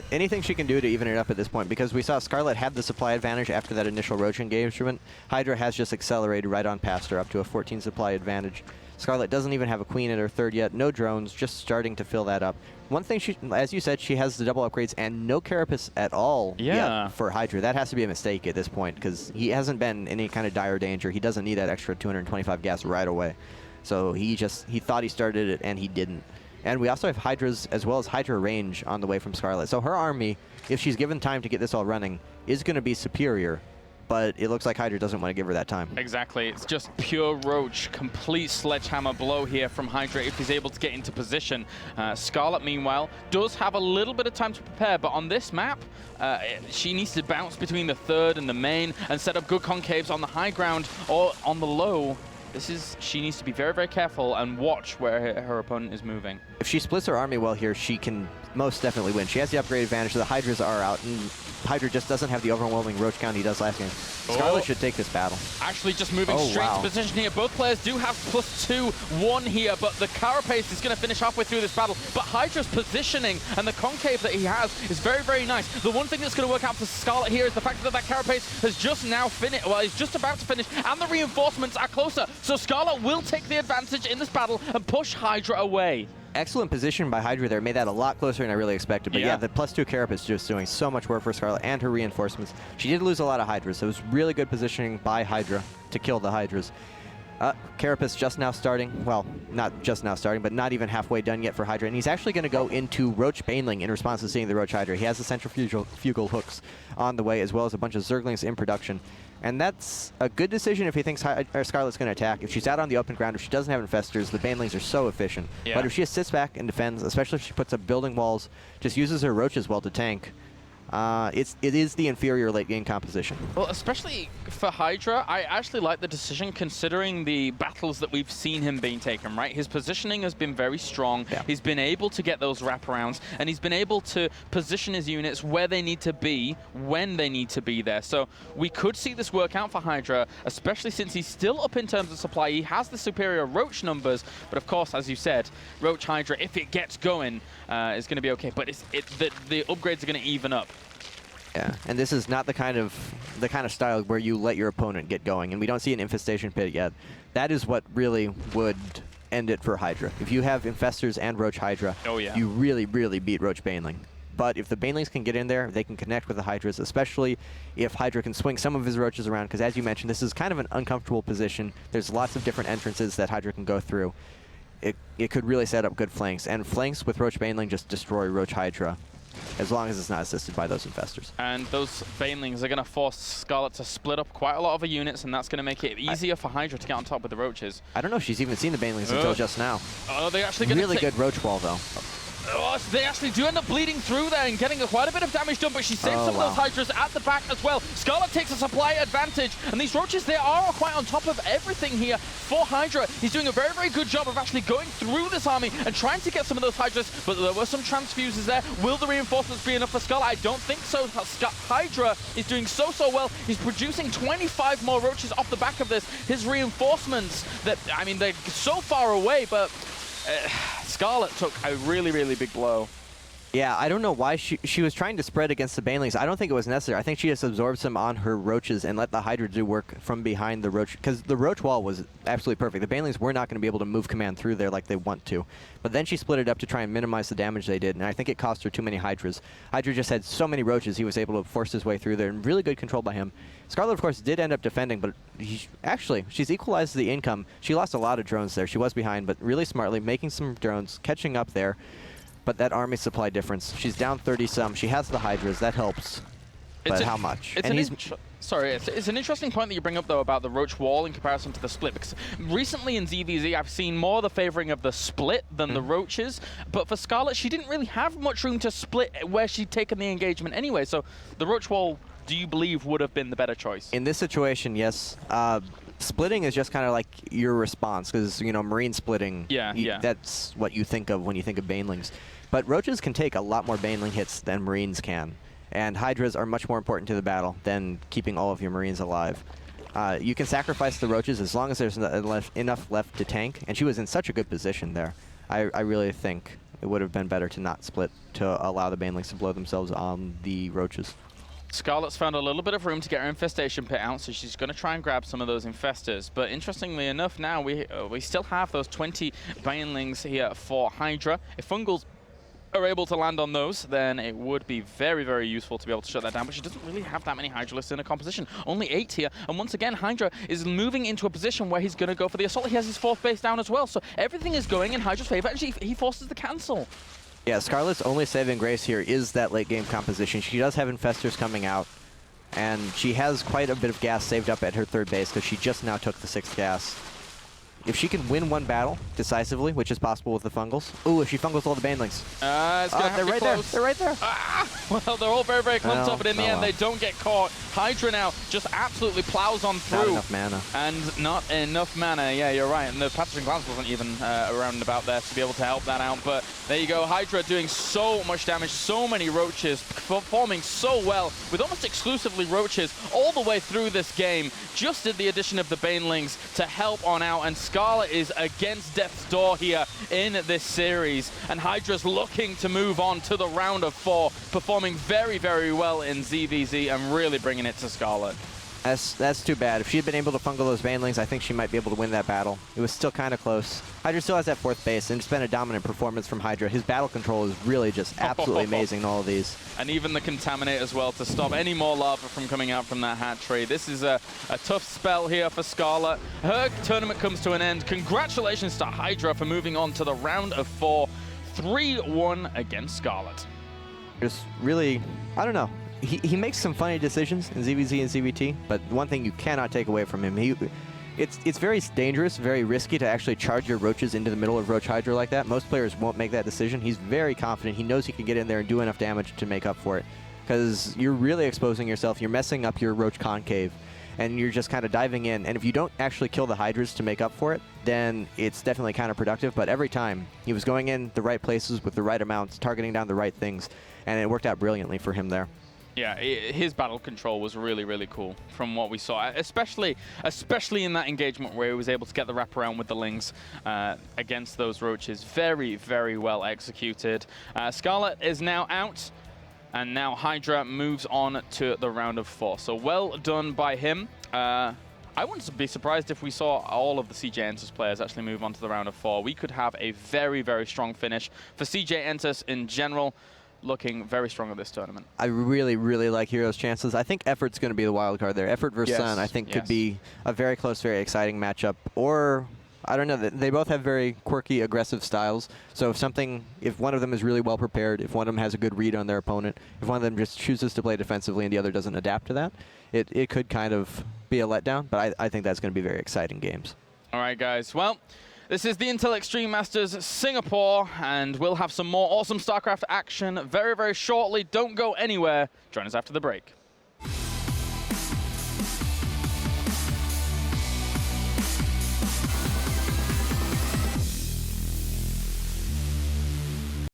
Anything she can do to even it up at this point, because we saw Scarlett had the supply advantage after that initial roach engagement. Hydra has just accelerated right on past her up to a 14 supply advantage. Scarlett doesn't even have a queen in her third yet, no drones, just starting to fill that up. One thing, as you said, she has the double upgrades and no carapace at all yet for Hydra. That has to be a mistake at this point, because he hasn't been in any kind of dire danger. He doesn't need that extra 225 gas right away. So he thought he started it, and he didn't. And we also have Hydra's, as well as Hydra range on the way from Scarlett. So her army, if she's given time to get this all running, is going to be superior. But it looks like Hydra doesn't want to give her that time. Exactly. It's just pure roach. Complete sledgehammer blow here from Hydra if he's able to get into position. Scarlett, meanwhile, does have a little bit of time to prepare, but on this map, she needs to bounce between the third and the main and set up good concaves on the high ground or on the low. She needs to be very, very careful and watch where her opponent is moving. If she splits her army well here, she can most definitely win. She has the upgrade advantage, so the Hydras are out, and Hydra just doesn't have the overwhelming roach count he does last game. Scarlett should take this battle. Actually just moving straight to position here. Both players do have +2-1 here, but the carapace is going to finish halfway through this battle. But Hydra's positioning and the concave that he has is very, very nice. The one thing that's going to work out for Scarlett here is the fact that that carapace has just now finished, well, he's just about to finish, and the reinforcements are closer. So Scarlett will take the advantage in this battle and push Hydra away. Excellent position by Hydra there. Made that a lot closer than I really expected. But yeah, the +2 carapace just doing so much work for Scarlett and her reinforcements. She did lose a lot of Hydras, so it was really good positioning by Hydra to kill the Hydras. Carapace just now starting. Well, not just now starting, but not even halfway done yet for Hydra. And he's actually going to go into Roach Baneling in response to seeing the Roach Hydra. He has the centrifugal hooks on the way, as well as a bunch of Zerglings in production. And that's a good decision if he thinks Scarlett's going to attack. If she's out on the open ground, if she doesn't have infestors, the Banelings are so efficient. Yeah. But if she just sits back and defends, especially if she puts up building walls, just uses her roaches well to tank, it is the inferior late game composition. Well, especially for Hydra, I actually like the decision considering the battles that we've seen him being taken, right? His positioning has been very strong. Yeah. He's been able to get those wraparounds, and he's been able to position his units where they need to be, when they need to be there. So we could see this work out for Hydra, especially since he's still up in terms of supply. He has the superior Roach numbers, but of course, as you said, Roach Hydra, if it gets going, is going to be okay. But the upgrades are going to even up. Yeah, and this is not the kind of style where you let your opponent get going, and we don't see an infestation pit yet. That is what really would end it for Hydra. If you have infestors and Roach Hydra, you really, really beat Roach Baneling. But if the Banelings can get in there, they can connect with the Hydras, especially if Hydra can swing some of his roaches around, because as you mentioned, this is kind of an uncomfortable position. There's lots of different entrances that Hydra can go through. It could really set up good flanks, and flanks with Roach Baneling just destroy Roach Hydra as long as it's not assisted by those infestors. And those Banelings are going to force Scarlett to split up quite a lot of her units, and that's going to make it easier for Hydra to get on top with the roaches. I don't know if she's even seen the Banelings until just now. Oh, they actually going to really good roach wall, though. Oh, so they actually do end up bleeding through there and getting quite a bit of damage done, but she saves some of those Hydras at the back as well. Scarlett takes a supply advantage, and these roaches, they are quite on top of everything here for Hydra. He's doing a very, very good job of actually going through this army and trying to get some of those Hydras, but there were some transfuses there. Will the reinforcements be enough for Scarlett? I don't think so. Hydra is doing so well. He's producing 25 more roaches off the back of this. His reinforcements, that I mean, they're so far away, but Scarlett took a really, really big blow. Yeah, I don't know why she was trying to spread against the Banelings. I don't think it was necessary. I think she just absorbed some on her roaches and let the Hydra do work from behind the roach, because the roach wall was absolutely perfect. The Banelings were not going to be able to move command through there like they want to. But then she split it up to try and minimize the damage they did, and I think it cost her too many Hydras. Hydra just had so many roaches, he was able to force his way through there, and really good control by him. Scarlett, of course, did end up defending, but she's equalized the income. She lost a lot of drones there. She was behind, but really smartly making some drones, catching up there. But that army supply difference, she's down 30-some. She has the Hydras, that helps. But how much? It's an interesting point that you bring up, though, about the roach wall in comparison to the split, because recently in ZVZ, I've seen more the favoring of the split than the roaches, but for Scarlett, she didn't really have much room to split where she'd taken the engagement anyway, so the roach wall, do you believe, would have been the better choice? In this situation, yes. Splitting is just kind of like your response, because, you know, Marine splitting, that's what you think of when you think of Banelings. But roaches can take a lot more Baneling hits than Marines can, and Hydras are much more important to the battle than keeping all of your Marines alive. You can sacrifice the roaches as long as there's enough left to tank, and she was in such a good position there. I really think it would have been better to not split, to allow the Banelings to blow themselves on the roaches. Scarlett's found a little bit of room to get her infestation pit out, so she's going to try and grab some of those infestors. But interestingly enough, now we still have those 20 Banelings here for Hydra. If Fungals are able to land on those, then it would be very, very useful to be able to shut that down. But she doesn't really have that many Hydralists in her composition. Only 8 here. And once again, Hydra is moving into a position where he's going to go for the assault. He has his 4th base down as well. So everything is going in Hydra's favor, and he forces the cancel. Yeah, Scarlett's only saving grace here is that late game composition. She does have infestors coming out, and she has quite a bit of gas saved up at her 3rd base because she just now took the 6th gas. If she can win one battle decisively, which is possible with the Fungals. Ooh, if she Fungals all the Banelings. It's gonna have to be close. They're right there. Well, they're all very, very clumped up, but in the end, they don't get caught. Hydra now just absolutely plows on through. Not enough mana. And not enough mana. Yeah, you're right. And the Patterson Glance wasn't even around and about there to be able to help that out. But there you go. Hydra doing so much damage, so many roaches, performing so well with almost exclusively roaches all the way through this game. Just did the addition of the Banelings to help on out, and Scarlett is against death's door here in this series, and Hydra's looking to move on to the round of 4, performing very, very well in ZVZ and really bringing it to Scarlett. That's too bad. If she had been able to fungal those Banelings, I think she might be able to win that battle. It was still kind of close. Hydra still has that 4th base, and it's been a dominant performance from Hydra. His battle control is really just absolutely amazing in all of these. And even the Contaminate as well to stop any more lava from coming out from that hat tree. This is a tough spell here for Scarlett. Her tournament comes to an end. Congratulations to Hydra for moving on to the round of 4. 3-1 against Scarlett. Just really, I don't know. He makes some funny decisions in ZVZ and ZVT, but one thing you cannot take away from him, it's very dangerous, very risky to actually charge your roaches into the middle of Roach Hydra like that. Most players won't make that decision. He's very confident. He knows he can get in there and do enough damage to make up for it, because you're really exposing yourself. You're messing up your Roach concave, and you're just kind of diving in. And if you don't actually kill the Hydras to make up for it, then it's definitely counterproductive. But every time, he was going in the right places with the right amounts, targeting down the right things, and it worked out brilliantly for him there. Yeah, his battle control was really, really cool from what we saw, especially in that engagement where he was able to get the wraparound with the Lings against those roaches. Very, very well executed. Scarlett is now out, and now Hydra moves on to the round of 4. So well done by him. I wouldn't be surprised if we saw all of the CJ Entus players actually move on to the round of 4. We could have a very, very strong finish for CJ Entus in general. Looking very strong at this tournament. I really, really like Hero's chances. I think Effort's going to be the wild card there. Effort versus Sun, I think, could be a very close, very exciting matchup. Or I don't know. They both have very quirky, aggressive styles. So if one of them is really well prepared, if one of them has a good read on their opponent, if one of them just chooses to play defensively and the other doesn't adapt to that, it could kind of be a letdown. But I think that's going to be very exciting games. All right, guys. Well, this is the Intel Extreme Masters Singapore, and we'll have some more awesome StarCraft action very, very shortly. Don't go anywhere. Join us after the break.